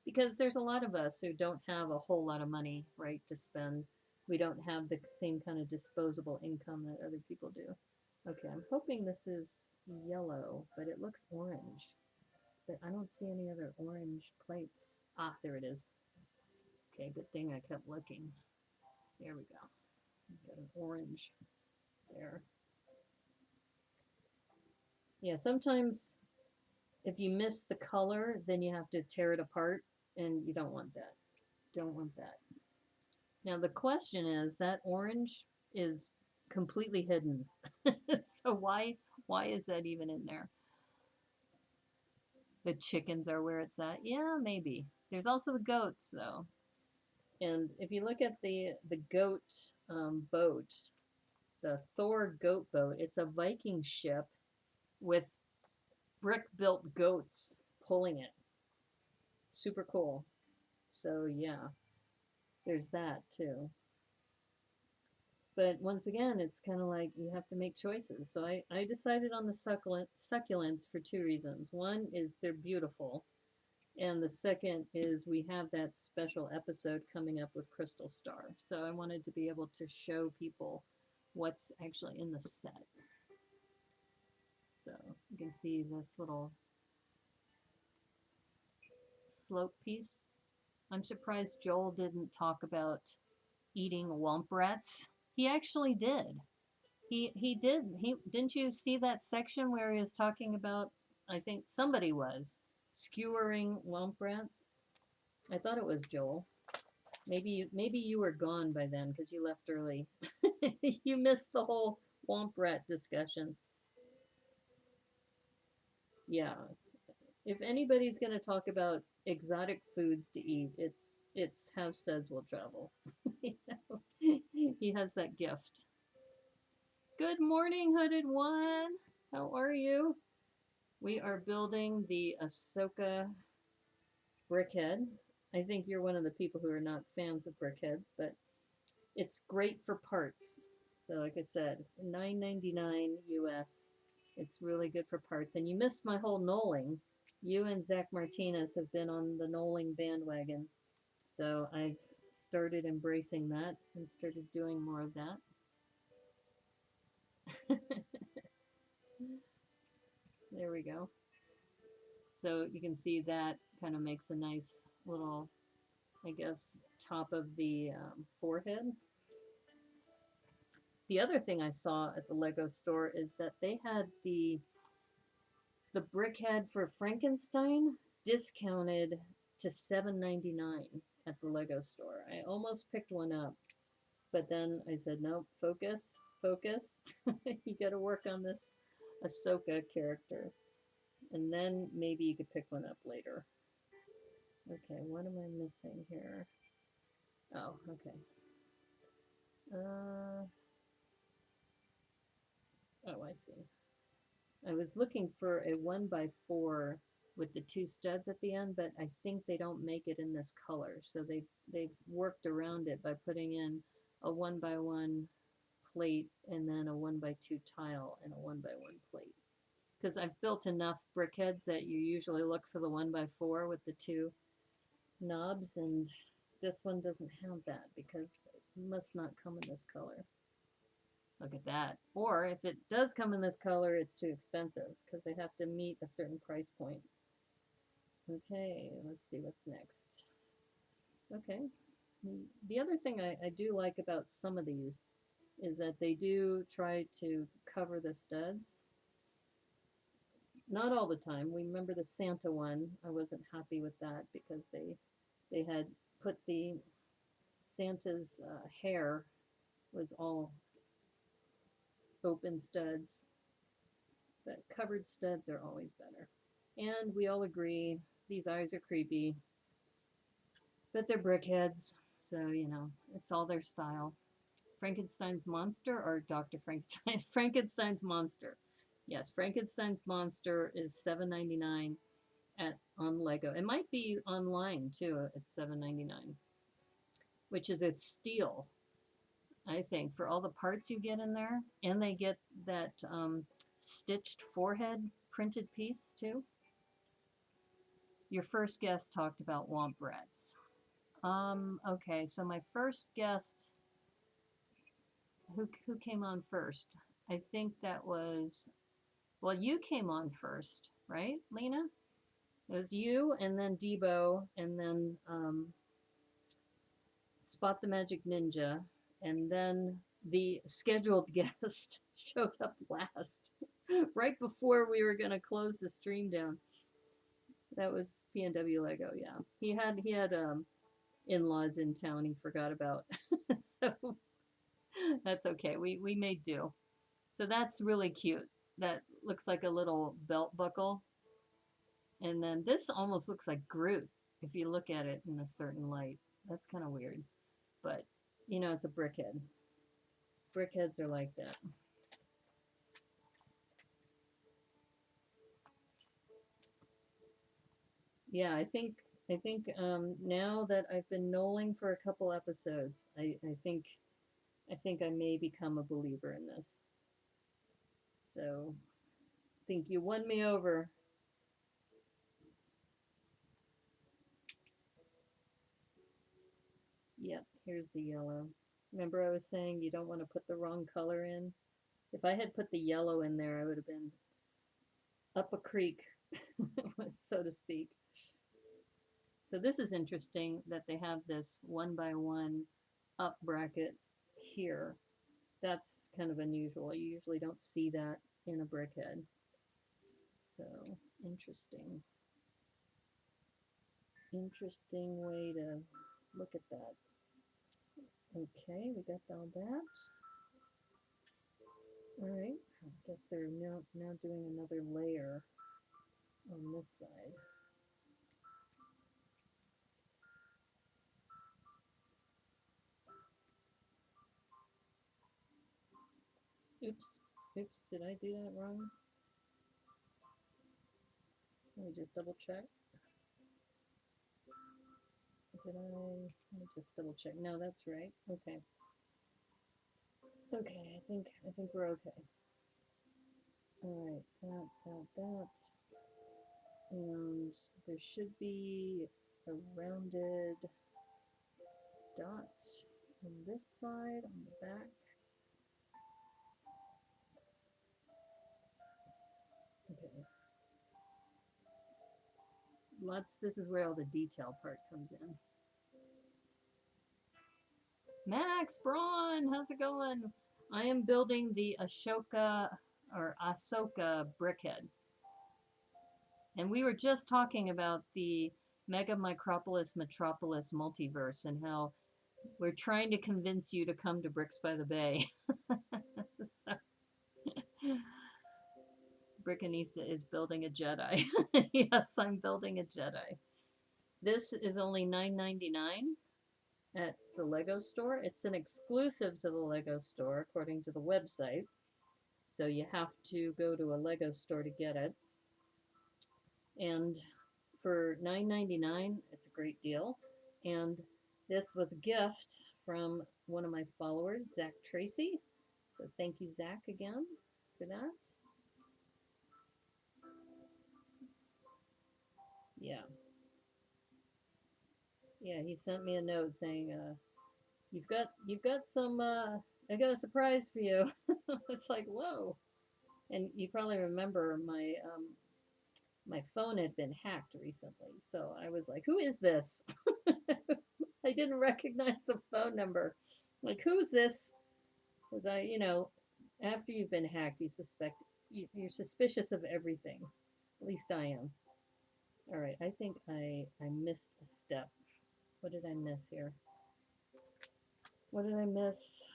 because there's a lot of us who don't have a whole lot of money, right, to spend. We don't have the same kind of disposable income that other people do. Okay, I'm hoping this is yellow, but it looks orange. But I don't see any other orange plates. Ah, there it is. Okay, good thing I kept looking. There we go. Got an orange there. Yeah, sometimes if you miss the color, then you have to tear it apart, and you don't want that. Don't want that. Now the question is that orange is completely hidden. So why is that even in there? The chickens are where it's at. Yeah, maybe. There's also the goats though. And if you look at the goat boat, the Thor goat boat, it's a Viking ship with brick built goats pulling it. Super cool. So yeah, there's that too. But once again, it's kind of like you have to make choices. So I decided on the succulents for two reasons. One is they're beautiful, and the second is we have that special episode coming up with Crystal Star. So I wanted to be able to show people what's actually in the set. So you can see this little slope piece. I'm surprised Joel didn't talk about eating womp rats. He actually did. He did. He didn't you see that section where he was talking about? I think somebody was skewering womp rats. I thought it was Joel. Maybe you were gone by then because you left early. You missed the whole womp rat discussion. Yeah, if anybody's going to talk about exotic foods to eat, it's how studs will travel. You know? He has that gift. Good morning, Hooded One. How are you? We are building the Ahsoka brickhead. I think you're one of the people who are not fans of brickheads, but it's great for parts. So, like I said, $9.99 US. It's really good for parts. And you missed my whole knolling. You and Zach Martinez have been on the knolling bandwagon. So I've started embracing that and started doing more of that. There we go. So you can see that kind of makes a nice little, I guess, top of the forehead. The other thing I saw at the Lego store is that they had the brickhead for Frankenstein discounted to $7.99 at the Lego store. I almost picked one up, but then I said, nope, focus, focus. You got to work on this Ahsoka character. And then maybe you could pick one up later. Okay, what am I missing here? Oh, okay. Oh, I see. I was looking for a 1x4 with the two studs at the end, but I think they don't make it in this color. So they've worked around it by putting in a 1x1 plate and then a 1x2 tile and a 1x1 plate. Because I've built enough brickheads that you usually look for the 1x4 with the two knobs, and this one doesn't have that because it must not come in this color. Look at that. Or if it does come in this color, it's too expensive because they have to meet a certain price point. Okay, let's see what's next. Okay. The other thing I do like about some of these is that they do try to cover the studs. Not all the time. We remember the Santa one. I wasn't happy with that because they had put the Santa's hair was all open studs, but covered studs are always better. And we all agree these eyes are creepy, but they're brickheads, so you know, it's all their style. Frankenstein's monster or Dr. Frankenstein? Frankenstein's monster. Yes, Frankenstein's monster is $7.99 at on Lego. It might be online too at $7.99, which is its steal, I think, for all the parts you get in there, and they get that stitched forehead printed piece too. Your first guest talked about womp rats. Okay, so my first guest, who came on first? I think that was, well, you came on first, right, Lena? It was you, and then Debo, and then Spot the Magic Ninja, and then the scheduled guest showed up last, right before we were going to close the stream down. That was PNW Lego, yeah. He had in-laws in town he forgot about. So that's okay. We made do. So that's really cute. That looks like a little belt buckle. And then this almost looks like Groot if you look at it in a certain light. That's kind of weird. But, you know, it's a brickhead. Brickheads are like that. Yeah, I think now that I've been knowing for a couple episodes, I think I may become a believer in this. So I think you won me over. Yep, here's the yellow. Remember I was saying you don't want to put the wrong color in? If I had put the yellow in there, I would have been up a creek, so to speak. So this is interesting that they have this 1x1 up bracket here. That's kind of unusual. You usually don't see that in a brickhead. So interesting. Interesting way to look at that. Okay, we got all that. All right, I guess they're now doing another layer on this side. Oops, did I do that wrong? Let me just double check. Let me just double check. No, that's right. Okay. Okay, I think we're okay. All right, that. And there should be a rounded dot on this side, on the back. Okay. This is where all the detail part comes in. Max Braun, how's it going? I am building the Ahsoka brickhead. And we were just talking about the Mega Micropolis Metropolis multiverse and how we're trying to convince you to come to Bricks by the Bay. So, Brickanista is building a Jedi. Yes, I'm building a Jedi. This is only $9.99 at the Lego store. It's an exclusive to the Lego store, according to the website. So you have to go to a Lego store to get it. And for $9.99, it's a great deal. And this was a gift from one of my followers, Zach Tracy. So thank you, Zach, again for that. Yeah. Yeah, he sent me a note saying, you've got some I got a surprise for you. It's like, whoa. And you probably remember my phone had been hacked recently. So I was like, who is this? I didn't recognize the phone number. Like, who's this? Because after you've been hacked, you're suspicious of everything. At least I am. All right, I think I missed a step. What did I miss here? What did I miss?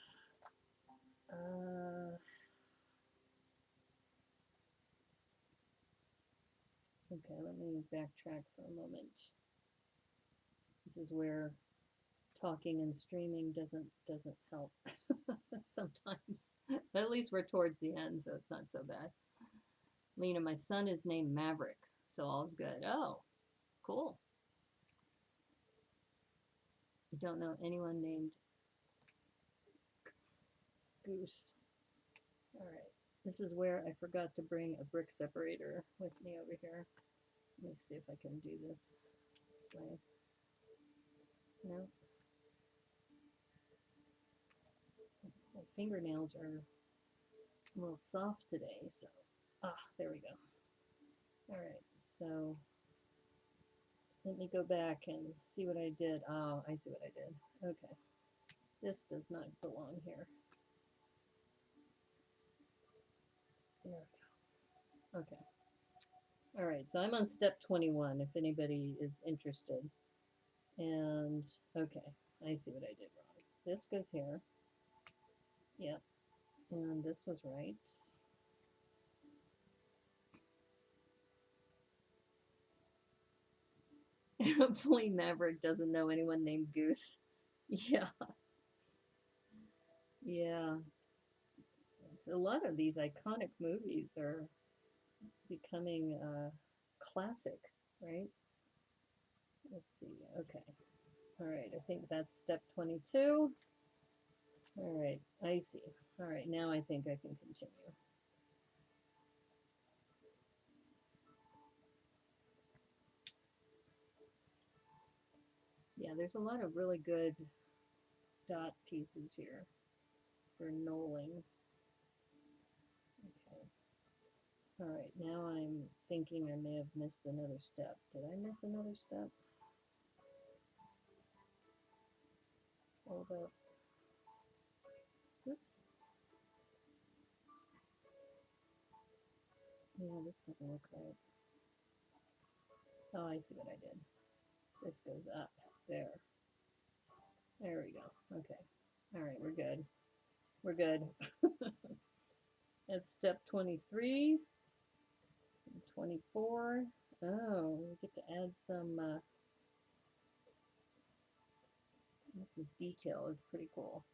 Okay, let me backtrack for a moment. This is where talking and streaming doesn't help sometimes. But at least we're towards the end, so it's not so bad. Lena, my son is named Maverick, so all's good. Oh, cool. I don't know anyone named Goose. All right, this is where I forgot to bring a brick separator with me over here. Let me see if I can do this way. No. My fingernails are a little soft today, so, there we go. All right, so let me go back and see what I did. Oh, I see what I did. Okay, this does not belong here. There we go. Okay. All right, so I'm on step 21 if anybody is interested. And, okay, I see what I did wrong. This goes here. Yep. And this was right. Hopefully Maverick doesn't know anyone named Goose. Yeah. Yeah. A lot of these iconic movies are becoming classic, right? Let's see. Okay. All right. I think that's step 22. All right. I see. All right. Now I think I can continue. Yeah, there's a lot of really good dot pieces here for knolling. Okay. All right, now I'm thinking I may have missed another step. Did I miss another step? Hold up. Oops. Yeah, this doesn't look right. Oh, I see what I did. This goes up. There. There we go. Okay. All right, we're good. We're good. That's step 23. 24. Oh, we get to add some, this is detail, is pretty cool.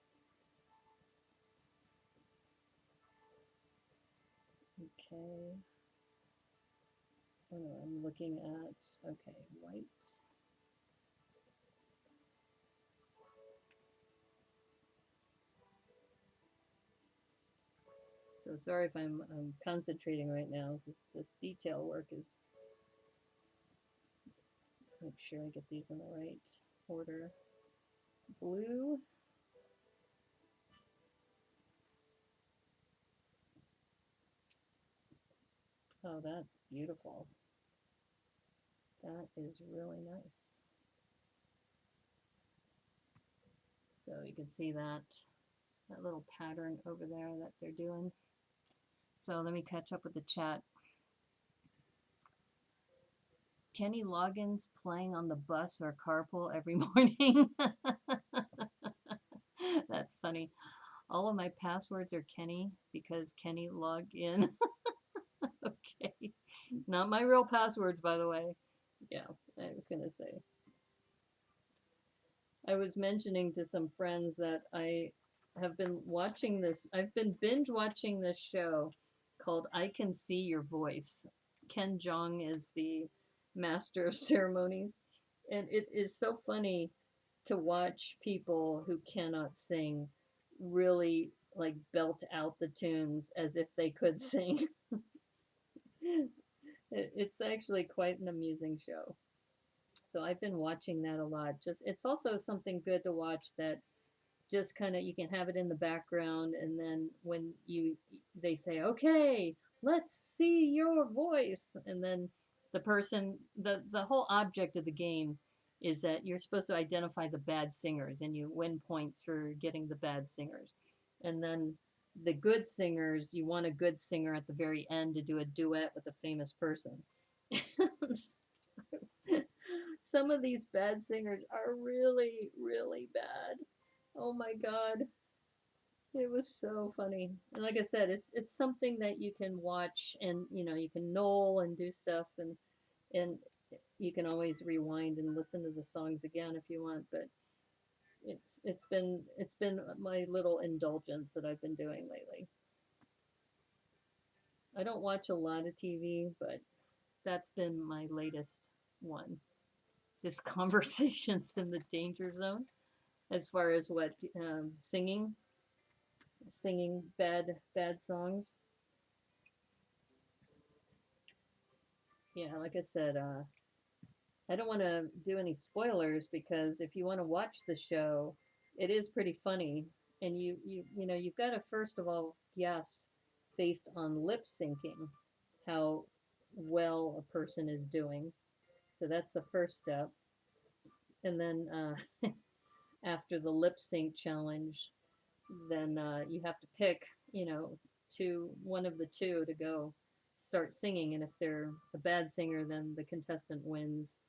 Okay. Oh, I'm looking at, okay, white. So sorry if I'm concentrating right now. This detail work is, make sure I get these in the right order. Blue. Oh, that's beautiful. That is really nice. So you can see that little pattern over there that they're doing. So let me catch up with the chat. Kenny Loggins playing on the bus or carpool every morning. That's funny. All of my passwords are Kenny because Kenny logged in. Okay. Not my real passwords, by the way. Yeah, I was going to say. I was mentioning to some friends that I have been watching this, I've been binge watching this show called I Can See Your Voice. Ken Jeong is the master of ceremonies. And it is so funny to watch people who cannot sing really like belt out the tunes as if they could sing. It's actually quite an amusing show. So I've been watching that a lot. Just it's also something good to watch that just kind of you can have it in the background and then when they say, "Okay, let's see your voice." And then the whole object of the game is that you're supposed to identify the bad singers and you win points for getting the bad singers. And then the good singers, you want a good singer at the very end to do a duet with a famous person. Some of these bad singers are really, really bad. Oh my God. It was so funny. And like I said, it's something that you can watch and you can knoll and do stuff and you can always rewind and listen to the songs again if you want, but it's been my little indulgence that I've been doing lately. I don't watch a lot of TV, but that's been my latest one. This conversation's in the danger zone as far as what singing bad songs. Yeah, like I said, I don't want to do any spoilers because if you want to watch the show, it is pretty funny, and you've got to first of all guess based on lip syncing, how well a person is doing. So that's the first step. And then after the lip sync challenge, then you have to pick, one of the two to go start singing. And if they're a bad singer, then the contestant wins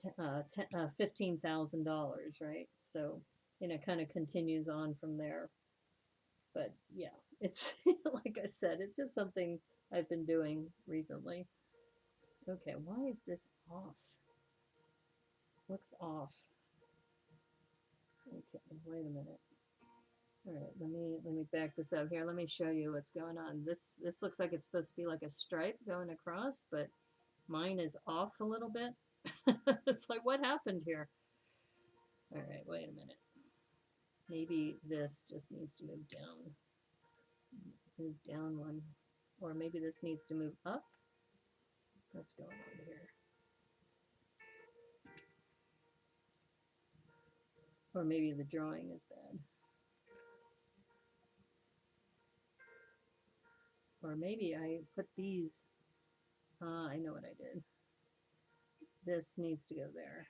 $15,000, right? So, kind of continues on from there. But yeah, it's like I said, it's just something I've been doing recently. Okay, why is this off? Looks off. Okay, wait a minute. All right, let me back this up here. Let me show you what's going on. This looks like it's supposed to be like a stripe going across, but mine is off a little bit. It's like, what happened here? All right, wait a minute. Maybe this just needs to move down. Move down one. Or maybe this needs to move up. What's going on here? Or maybe the drawing is bad. Or maybe I put these. I know what I did. This needs to go there.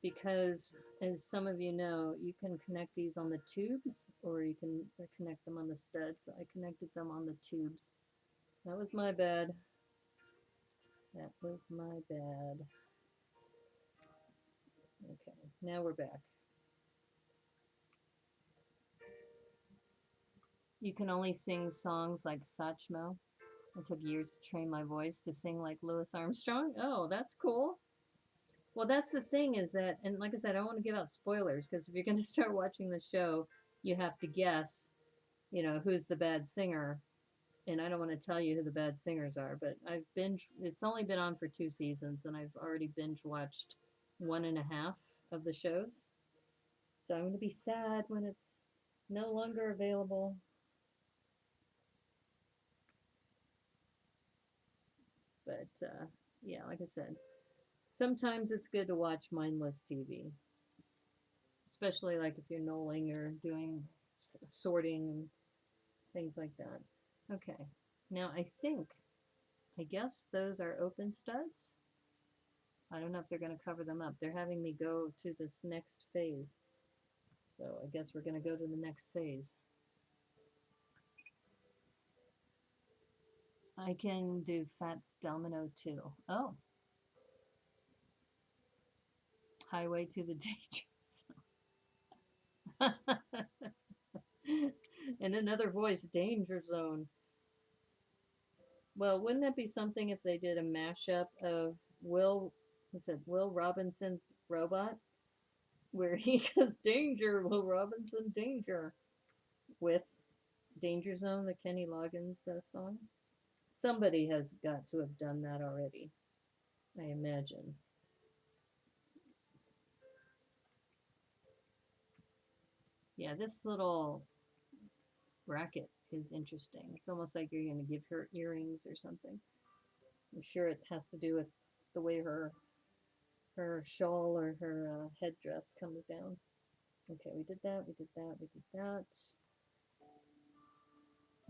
Because, as some of you know, you can connect these on the tubes, or you can connect them on the studs. So I connected them on the tubes. That was my bad. That was my bad. Okay, now we're back. You can only sing songs like Satchmo. It took years to train my voice to sing like Louis Armstrong. Oh, that's cool. Well, that's the thing is that, and like I said, I don't want to give out spoilers because if you're going to start watching the show, you have to guess, who's the bad singer. And I don't want to tell you who the bad singers are, but it's only been on for 2 seasons, and I've already binge watched 1.5 of the shows. So I'm going to be sad when it's no longer available. But yeah, like I said, sometimes it's good to watch mindless TV, especially like if you're knolling or doing sorting and things like that. Okay, now I guess those are open studs. I don't know if they're going to cover them up. They're having me go to this next phase. So I guess we're going to go to the next phase. I can do Fats Domino too. Oh. Highway to the Danger Zone. And another voice, Danger Zone. Well, wouldn't that be something if they did a mashup of Will Robinson's Robot? Where he goes, Danger, Will Robinson, Danger. With Danger Zone, the Kenny Loggins song. Somebody has got to have done that already, I imagine. Yeah, this little bracket is interesting. It's almost like you're going to give her earrings or something. I'm sure it has to do with the way her shawl or her headdress comes down. Okay, we did that, we did that, we did that.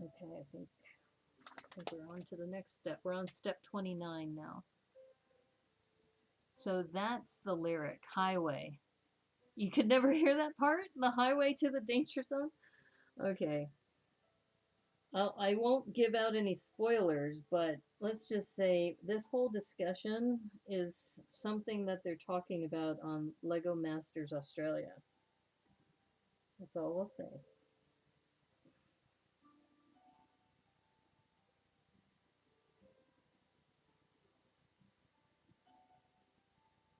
Okay, I think we're on to the next step. We're on step 29 now. So that's the lyric, highway. You could never hear that part? The highway to the danger zone? Okay. I won't give out any spoilers, but let's just say this whole discussion is something that they're talking about on Lego Masters Australia. That's all we'll say.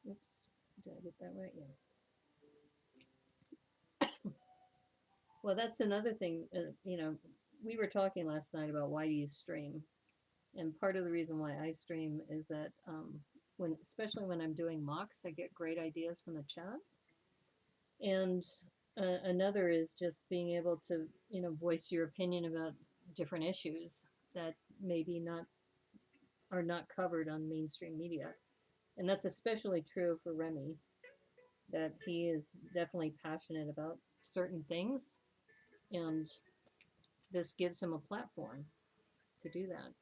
Oops, did I get that right? Yeah. Well, that's another thing, we were talking last night about why do you stream? And part of the reason why I stream is that especially when I'm doing mocks, I get great ideas from the chat. And another is just being able to, voice your opinion about different issues that maybe are not covered on mainstream media. And that's especially true for Remy, that he is definitely passionate about certain things, and this gives him a platform. to do that.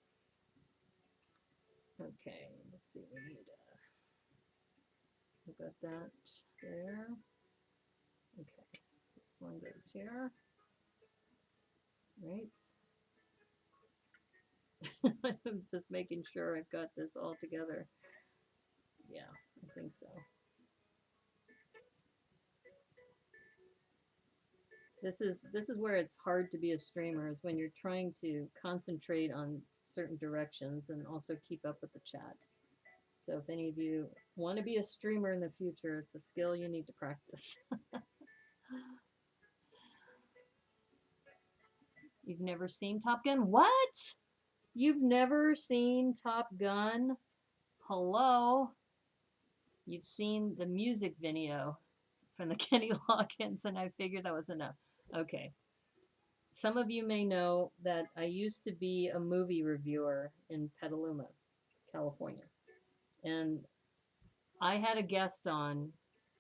Okay, let's see. We got that there. Okay, this one goes here. Right. I'm just making sure I've got this all together. Yeah, I think so. This is where it's hard to be a streamer, is when you're trying to concentrate on certain directions and also keep up with the chat. So if any of you want to be a streamer in the future, it's a skill you need to practice. You've never seen Top Gun? What? You've never seen Top Gun? Hello? You've seen the music video from the Kenny Loggins, and I figured that was enough. Okay. Some of you may know that I used to be a movie reviewer in Petaluma, California. And I had a guest on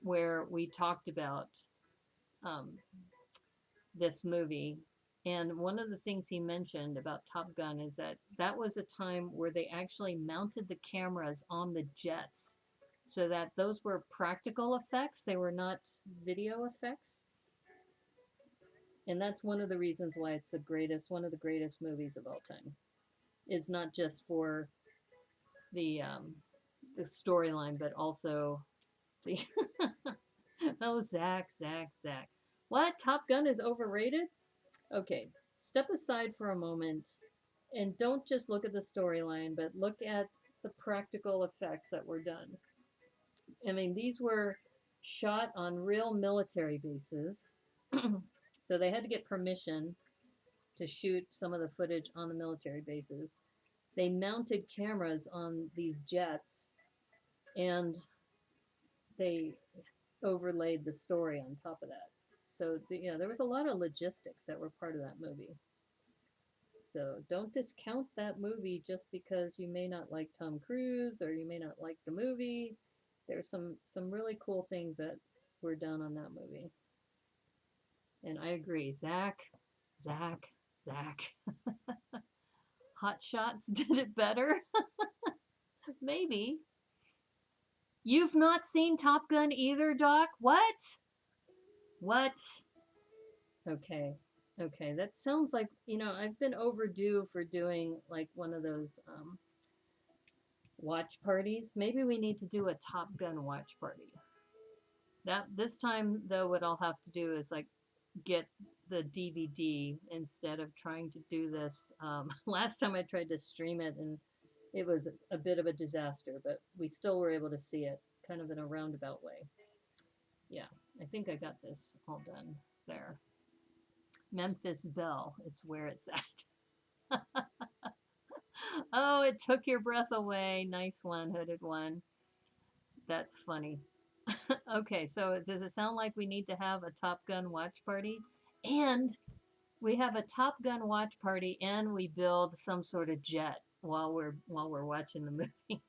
where we talked about this movie. And one of the things he mentioned about Top Gun is that that was a time where they actually mounted the cameras on the jets so that those were practical effects. They were not video effects. And that's one of the reasons why it's one of the greatest movies of all time. Is not just for the storyline, but also the oh, Zach. What? Top Gun is overrated? Okay, step aside for a moment and don't just look at the storyline, but look at the practical effects that were done. I mean, these were shot on real military bases, so they had to get permission to shoot some of the footage on the military bases. They mounted cameras on these jets, and they overlaid the story on top of that. So, there was a lot of logistics that were part of that movie. So don't discount that movie just because you may not like Tom Cruise or you may not like the movie. There's some really cool things that were done on that movie. And I agree. Zach. Hot Shots did it better? Maybe. You've not seen Top Gun either, Doc? What? Okay. That sounds like, I've been overdue for doing like one of those watch parties. Maybe we need to do a Top Gun watch party. This time though, what I'll have to do is like get the DVD instead of trying to do this. Last time I tried to stream it and it was a bit of a disaster, but we still were able to see it kind of in a roundabout way. Yeah, I think I got this all done there. Memphis Belle, it's where it's at. Oh, it took your breath away. Nice one, Hooded One. That's funny. Okay, so does it sound like we need to have a Top Gun watch party? And we have a Top Gun watch party and we build some sort of jet while we're watching the movie.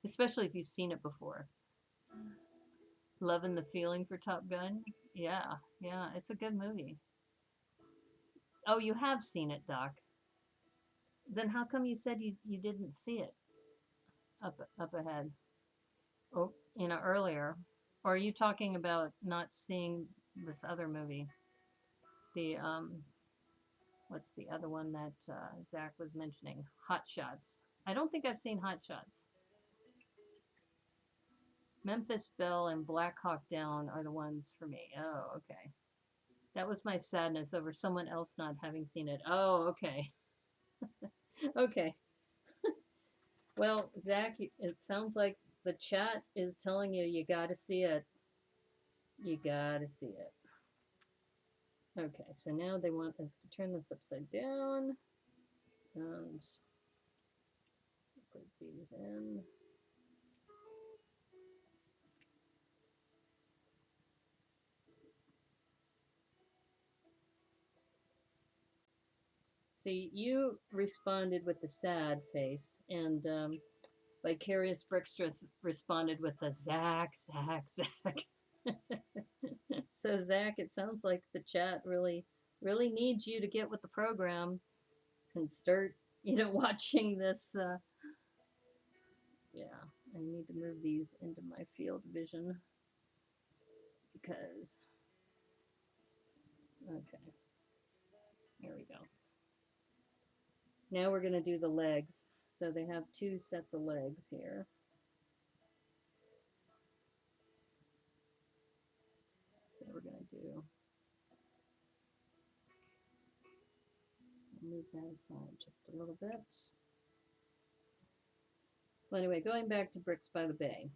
Especially if you've seen it before. Loving the feeling for Top Gun? Yeah, it's a good movie. Oh, you have seen it, Doc. Then how come you said you didn't see it up ahead? Oh, earlier. Or are you talking about not seeing this other movie? The what's the other one that Zach was mentioning? Hot Shots. I don't think I've seen Hot Shots. Memphis Belle and Black Hawk Down are the ones for me. Oh, okay. That was my sadness over someone else not having seen it. Oh, okay. Okay. Well, Zach, it sounds like the chat is telling you gotta see it. You gotta see it. Okay, so now they want us to turn this upside down and put these in. See, you responded with the sad face, and Vicarious Brickstress responded with the Zach. So Zach, it sounds like the chat really needs you to get with the program and start watching this. Yeah, I need to move these into my field of vision because, okay, there we go. Now we're going to do the legs. So they have two sets of legs here. So we're going to do, move that aside just a little bit. Well, anyway, going back to Bricks by the Bay.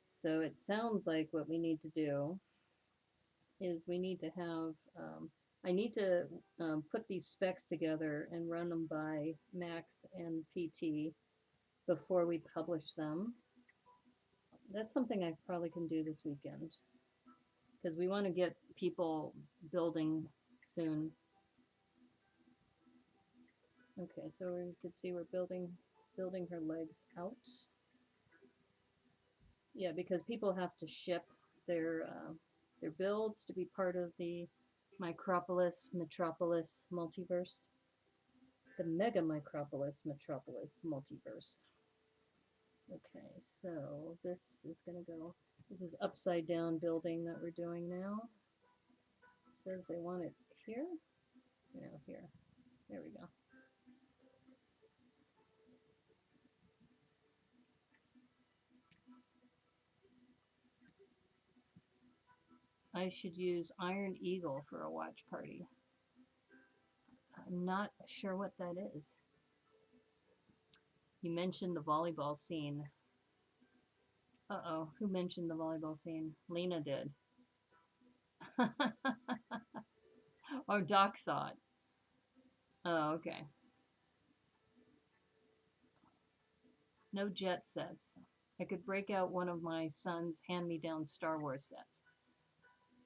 So it sounds like what we need to do is we need to have, I need to put these specs together and run them by Max and PT before we publish them. That's something I probably can do this weekend because we want to get people building soon. Okay, so we could see we're building her legs out. Yeah, because people have to ship their builds to be part of the Micropolis Metropolis multiverse. The Mega Micropolis Metropolis multiverse. Okay, so this is going to go, this is upside down building that we're doing now. It says they want it here. No, here. There we go. I should use Iron Eagle for a watch party. I'm not sure what that is. You mentioned the volleyball scene. Uh-oh, who mentioned the volleyball scene? Lena did. Oh, Doc saw it. Oh, okay. No jet sets. I could break out one of my son's hand-me-down Star Wars sets.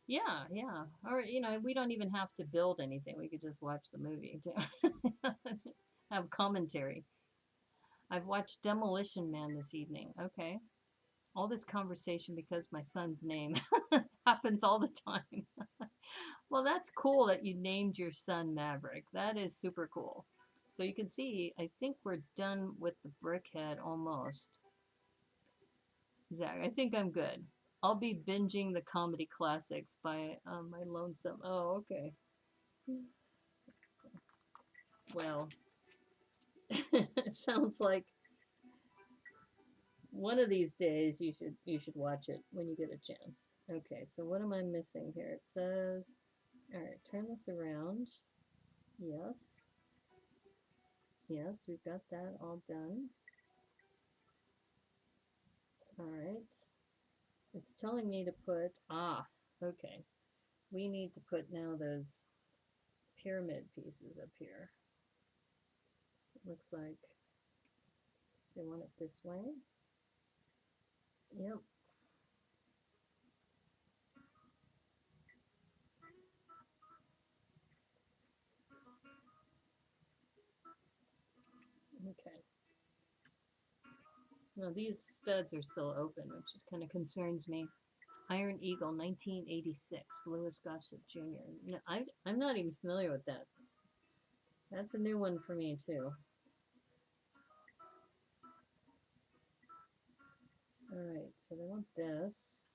Yeah, yeah. Or, we don't even have to build anything. We could just watch the movie, too. Have commentary. I've watched Demolition Man this evening. Okay. All this conversation because my son's name happens all the time. Well, that's cool that you named your son Maverick. That is super cool. So you can see, I think we're done with the Brickhead almost. Zach, I think I'm good. I'll be binging the comedy classics by my lonesome. Oh, okay. Well, it sounds like one of these days you should watch it when you get a chance. Okay, so what am I missing here? It says, all right, turn this around. Yes. Yes, we've got that all done. All right. It's telling me to put, okay. We need to put now those pyramid pieces up here. It looks like they want it this way. Yep. Okay. Now these studs are still open, which kind of concerns me. Iron Eagle, 1986, Louis Gossett Jr. No, I'm not even familiar with that. That's a new one for me too. All right, so they want this.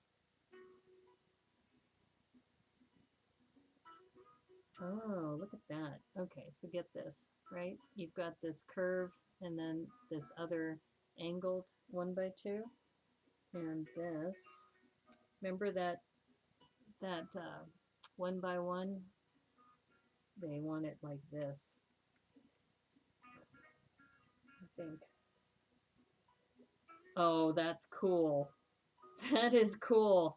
Oh, look at that. Okay, so get this, right? You've got this curve and then this other angled 1x2. And this, remember that 1x1? They want it like this, I think. Oh, that's cool. That is cool.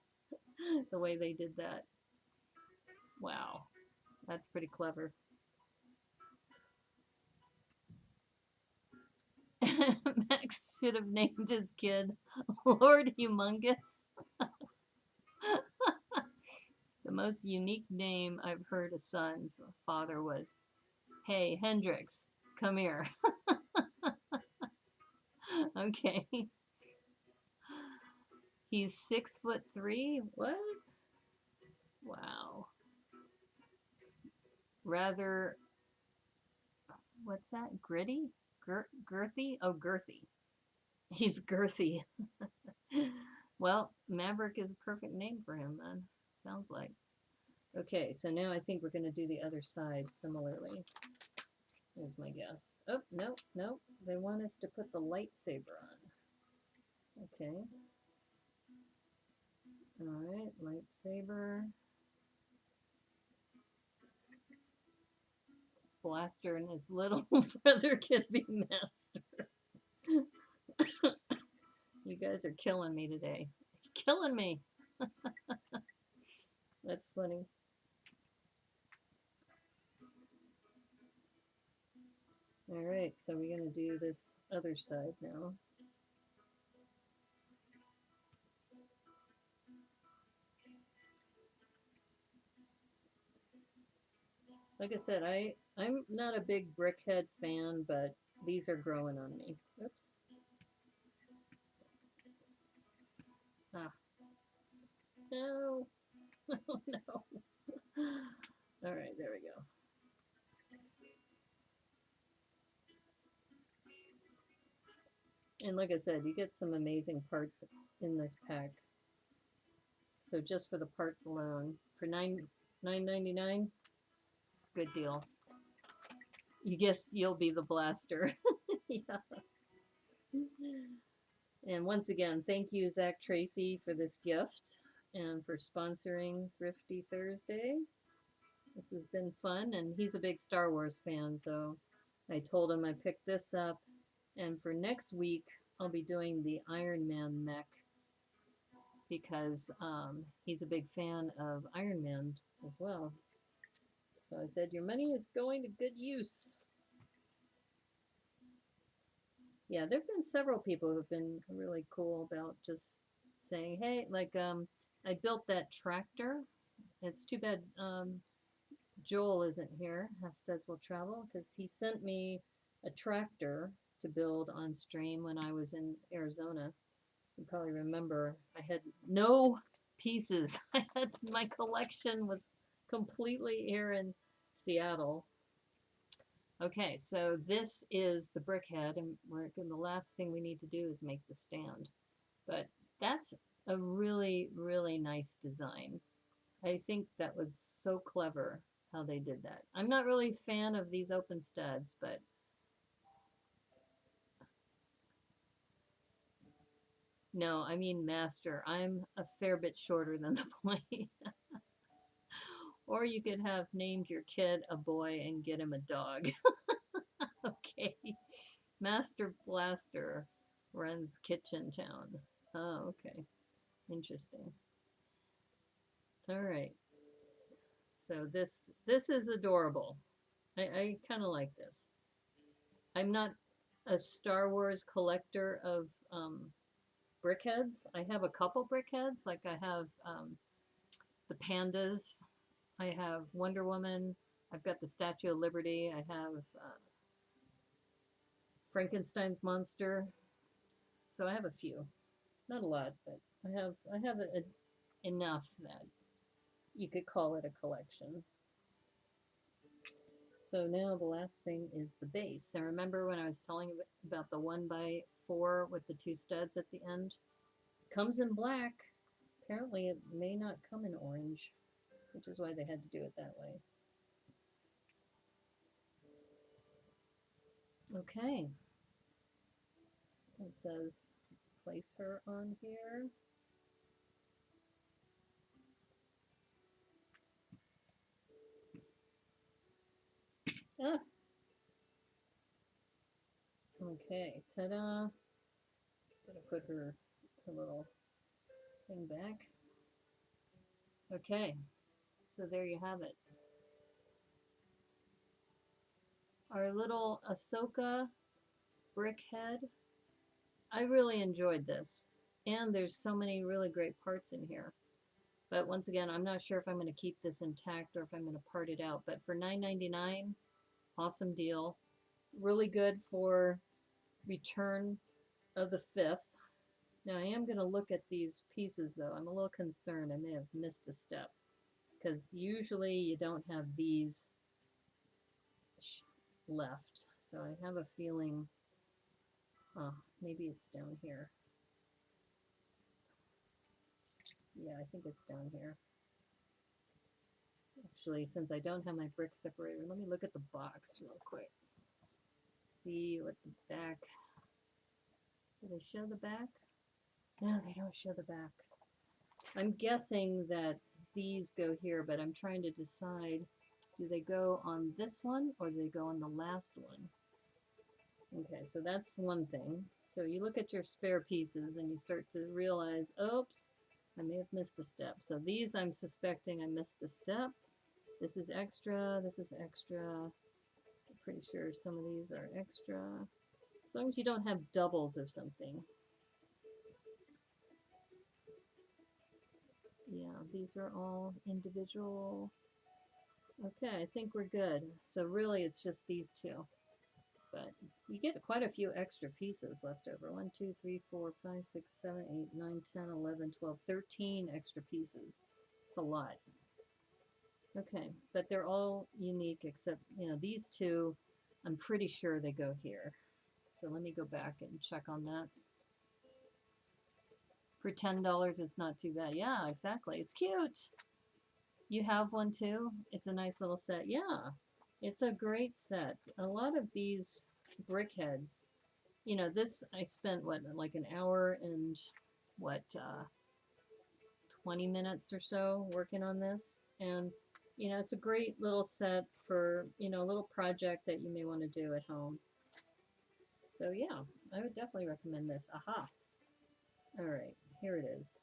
The way they did that. Wow. That's pretty clever. Max should have named his kid Lord Humongous. The most unique name I've heard a son's father was, hey, Hendrix, come here. Okay. He's 6'3". What? Wow. Rather, what's that? Gritty? Girthy? Oh, girthy. He's girthy. Well, Maverick is a perfect name for him, then. Sounds like. Okay, so now I think we're going to do the other side similarly, is my guess. Oh, no, no. They want us to put the lightsaber on. Okay. Alright, lightsaber. Blaster and his little brother can be master. You guys are killing me today. Killing me. That's funny. Alright, so we're going to do this other side now. Like I said, I'm not a big Brickhead fan, but these are growing on me. Oops. Ah. No. Oh, no. Alright, there we go. And like I said, you get some amazing parts in this pack. So just for the parts alone, for $9.99, it's a good deal. You guess you'll be the blaster. Yeah. And once again, thank you, Zach Tracy, for this gift and for sponsoring Thrifty Thursday. This has been fun, and he's a big Star Wars fan, so I told him I picked this up. And for next week, I'll be doing the Iron Man mech because he's a big fan of Iron Man as well. So I said, your money is going to good use. Yeah, there have been several people who have been really cool about just saying, hey, like I built that tractor. It's too bad Joel isn't here. Half Studs Will Travel, because he sent me a tractor to build on stream when I was in Arizona. You probably remember I had no pieces. I had my collection was completely here in Seattle. Okay, so this is the Brickhead, and the last thing we need to do is make the stand. But that's a really, really nice design. I think that was so clever how they did that. I'm not really a fan of these open studs, but no, I mean master. I'm a fair bit shorter than the point. Or you could have named your kid a boy and get him a dog. Okay. Master Blaster runs Kitchen Town. Oh, okay. Interesting. All right. So this is adorable. I kind of like this. I'm not a Star Wars collector of Brickheads. I have a couple Brickheads. Like I have the pandas. I have Wonder Woman. I've got the Statue of Liberty. I have Frankenstein's monster. So I have a few, not a lot, but I have enough that you could call it a collection. So now the last thing is the base. And remember when I was telling you about the 1x4 with the 2 studs at the end? Comes in black. Apparently it may not come in orange, which is why they had to do it that way. Okay. It says place her on here. Ah. Okay, ta-da. Gotta put her little thing back. Okay, so there you have it. Our little Ahsoka Brickhead. I really enjoyed this. And there's so many really great parts in here. But once again, I'm not sure if I'm going to keep this intact or if I'm going to part it out. But for $9.99, awesome deal. Really good for Return of the 5th. Now I am going to look at these pieces though. I'm a little concerned I may have missed a step. Because usually you don't have these left. So I have a feeling Huh, maybe it's down here. Yeah, I think it's down here. Actually, since I don't have my brick separator, let me look at the box real quick. See what the back. Do they show the back? No, they don't show the back. I'm guessing that these go here, but I'm trying to decide, do they go on this one or do they go on the last one? Okay, so that's one thing. So you look at your spare pieces and you start to realize, oops, I may have missed a step. So these, I'm suspecting I missed a step. This is extra, this is extra. I'm pretty sure some of these are extra. As long as you don't have doubles of something. Yeah, these are all individual. Okay, I think we're good. So really it's just these two. But you get quite a few extra pieces left over. 1, 2, 3, 4, 5, 6, 7, 8, 9, 10, 11, 12, 13 extra pieces. It's a lot. Okay, but they're all unique except, these two, I'm pretty sure they go here. So let me go back and check on that. For $10, it's not too bad. Yeah, exactly. It's cute. You have one too? It's a nice little set. Yeah, it's a great set. A lot of these Brickheadz, this I spent what, like an hour and what, 20 minutes or so working on this. And, it's a great little set for, a little project that you may want to do at home. So yeah, I would definitely recommend this. Aha. All right, here it is.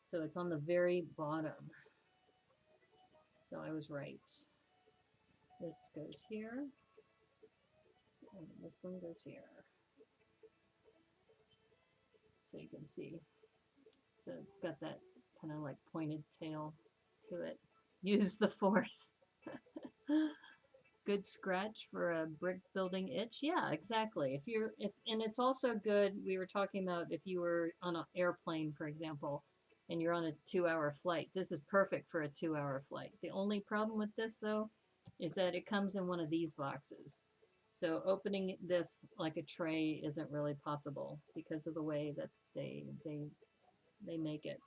So it's on the very bottom. So I was right. This goes here. And this one goes here. So you can see. So it's got that kind of like pointed tail to it. Use the force. Good scratch for a brick building itch. Yeah, exactly. And it's also good, we were talking about if you were on an airplane, for example, and you're on a 2-hour flight. This is perfect for a 2-hour flight. The only problem with this though is that it comes in one of these boxes. So opening this like a tray isn't really possible because of the way that they make it.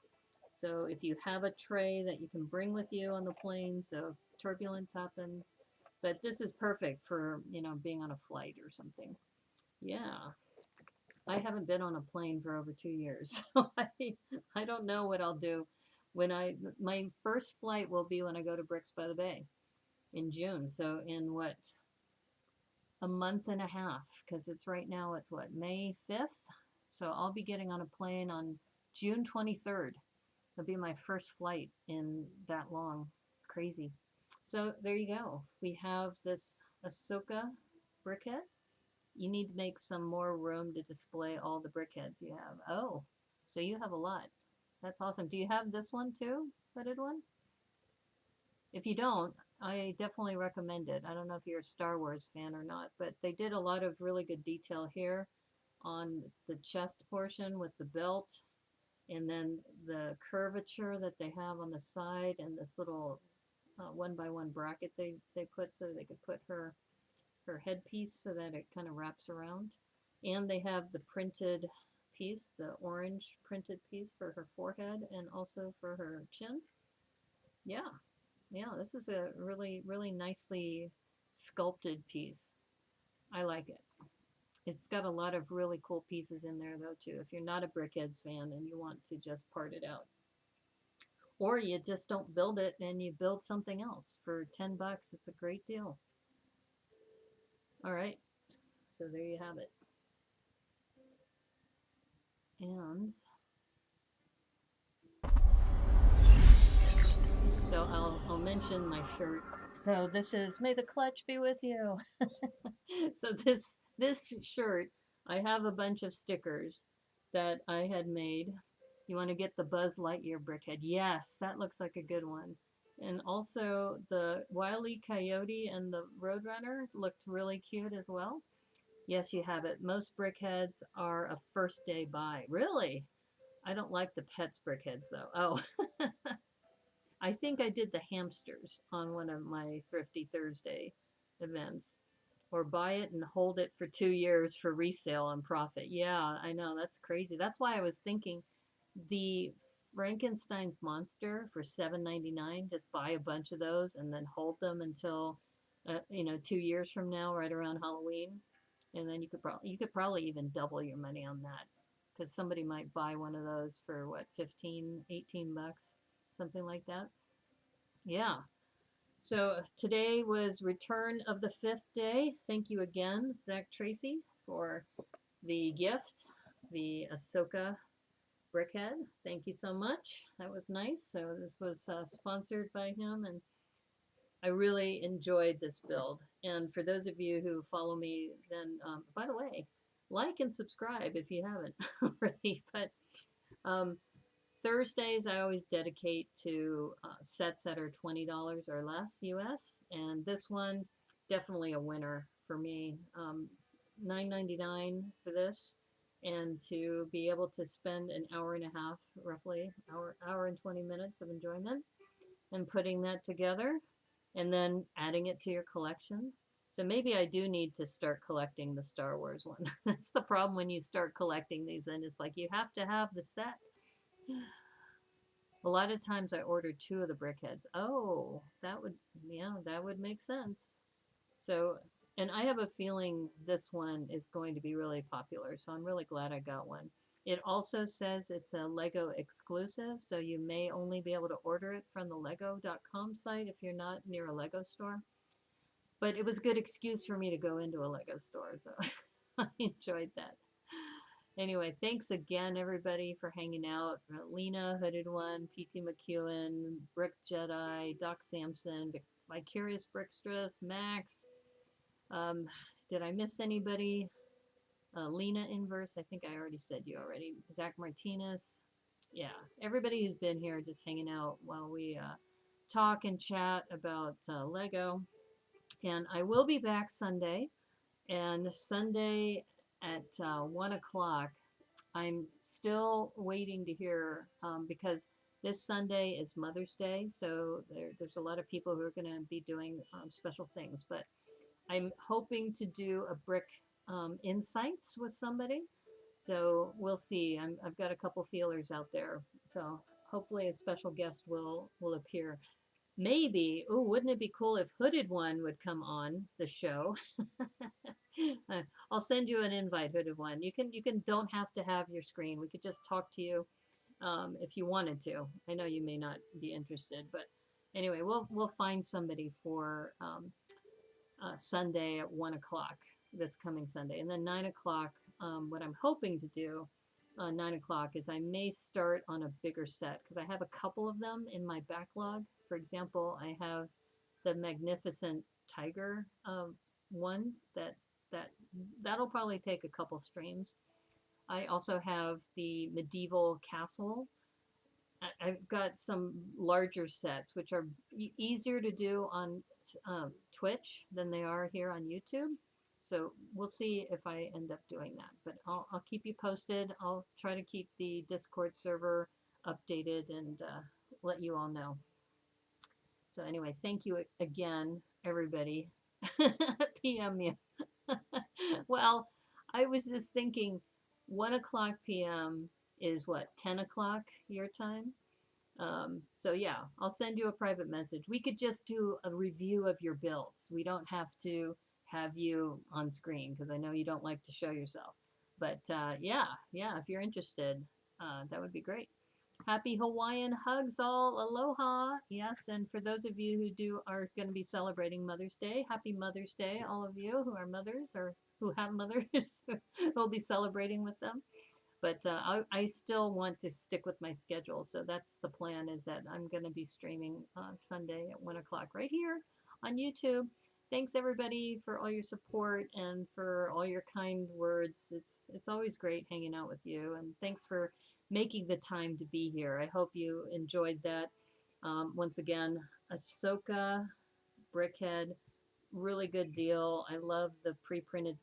So if you have a tray that you can bring with you on the plane, so if turbulence happens, but this is perfect for, being on a flight or something. Yeah. I haven't been on a plane for over 2 years, so I don't know what I'll do when my first flight will be when I go to Bricks by the Bay in June. So in what, a month and a half, because it's right now, it's what, May 5th? So I'll be getting on a plane on June 23rd. It'll be my first flight in that long. It's crazy. So there you go. We have this Ahsoka brickhead. You need to make some more room to display all the brickheads you have. Oh, so you have a lot. That's awesome. Do you have this one too, hooded one? If you don't, I definitely recommend it. I don't know if you're a Star Wars fan or not, but they did a lot of really good detail here on the chest portion with the belt, and then the curvature that they have on the side, and this little 1x1 bracket they put so they could put her headpiece so that it kind of wraps around. And they have the printed piece, the orange printed piece for her forehead and also for her chin. Yeah, yeah, this is a really, really nicely sculpted piece. I like it. It's got a lot of really cool pieces in there though too, if you're not a Brickheadz fan and you want to just part it out. Or you just don't build it and you build something else. For 10 bucks, it's a great deal. All right, so there you have it. And so I'll mention my shirt. So this is May the Clutch be with you. So this shirt, I have a bunch of stickers that I had made. You want to get the Buzz Lightyear brickhead? Yes, that looks like a good one. And also the Wile E. Coyote and the Roadrunner looked really cute as well. Yes, you have it. Most Brickheadz are a first day buy. Really? I don't like the Pets Brickheadz though. Oh, I think I did the hamsters on one of my Thrifty Thursday events, or buy it and hold it for 2 years for resale and profit. Yeah, I know, that's crazy. That's why I was thinking the Frankenstein's monster for $7.99. Just buy a bunch of those and then hold them until 2 years from now, right around Halloween, and then you could probably even double your money on that, because somebody might buy one of those for what, 15, 18 bucks, something like that. Yeah. So today was Return of the Fifth Day. Thank you again, Zach Tracy, for the gift, the Ahsoka Brickhead. Thank you so much. That was nice. So this was sponsored by him, and I really enjoyed this build. And for those of you who follow me, then by the way, like and subscribe if you haven't already. But um, Thursdays I always dedicate to sets that are $20 or less US, and this one definitely a winner for me. $9.99 for this, and to be able to spend an hour and a half, roughly hour and 20 minutes of enjoyment, and putting that together, and then adding it to your collection. So maybe I do need to start collecting the Star Wars one. That's the problem when you start collecting these, and it's like you have to have the set. A lot of times I order 2 of the Brickheads. Oh, that would make sense. So, and I have a feeling this one is going to be really popular, so I'm really glad I got one. It also says it's a Lego exclusive, so you may only be able to order it from the lego.com site if you're not near a Lego store. But it was a good excuse for me to go into a Lego store, so I enjoyed that. Anyway, thanks again, everybody, for hanging out. Lena, Hooded One, PT McEwen, Brick Jedi, Doc Samson, Vicarious Brickstress, Max. Did I miss anybody? Lena Inverse, I think I already said you already. Zach Martinez. Yeah, everybody who's been here just hanging out while we talk and chat about Lego. And I will be back Sunday. And Sunday at 1 o'clock, I'm still waiting to hear, because this Sunday is Mother's Day, so there's a lot of people who are going to be doing special things. But I'm hoping to do a brick insights with somebody. So we'll see. I've got a couple feelers out there. So hopefully a special guest will appear. Maybe, oh, wouldn't it be cool if Hooded One would come on the show? I'll send you an invite, Hooded One. You don't have to have your screen. We could just talk to you if you wanted to. I know you may not be interested, but anyway, we'll find somebody for Sunday at 1 o'clock, this coming Sunday. And then 9 o'clock, what I'm hoping to do 9 o'clock is I may start on a bigger set, because I have a couple of them in my backlog. For example, I have the Magnificent Tiger one that'll probably take a couple streams. I also have the Medieval Castle. I've got some larger sets, which are easier to do on Twitch than they are here on YouTube. So we'll see if I end up doing that. But I'll keep you posted. I'll try to keep the Discord server updated and let you all know. So anyway, thank you again, everybody. PM me. Well, I was just thinking 1 o'clock PM is what, 10 o'clock your time? So yeah, I'll send you a private message. We could just do a review of your builds. We don't have to have you on screen, because I know you don't like to show yourself. But yeah, if you're interested, that would be great. Happy Hawaiian hugs all. Aloha. Yes, and for those of you who are going to be celebrating Mother's Day, happy Mother's Day, all of you who are mothers or who have mothers who'll be celebrating with them. But I still want to stick with my schedule, so that's the plan, is that I'm going to be streaming Sunday at 1 o'clock right here on YouTube. Thanks, everybody, for all your support and for all your kind words. It's always great hanging out with you, and thanks for making the time to be here. I hope you enjoyed that. Once again, Ahsoka Brickhead, really good deal. I love the pre-printed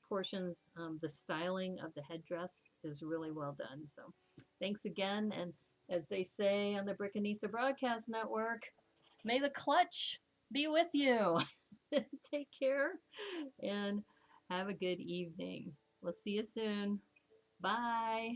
portions. The styling of the headdress is really well done. So thanks again. And as they say on the Brickheadz Broadcast Network, may the clutch be with you. Take care and have a good evening. We'll see you soon. Bye.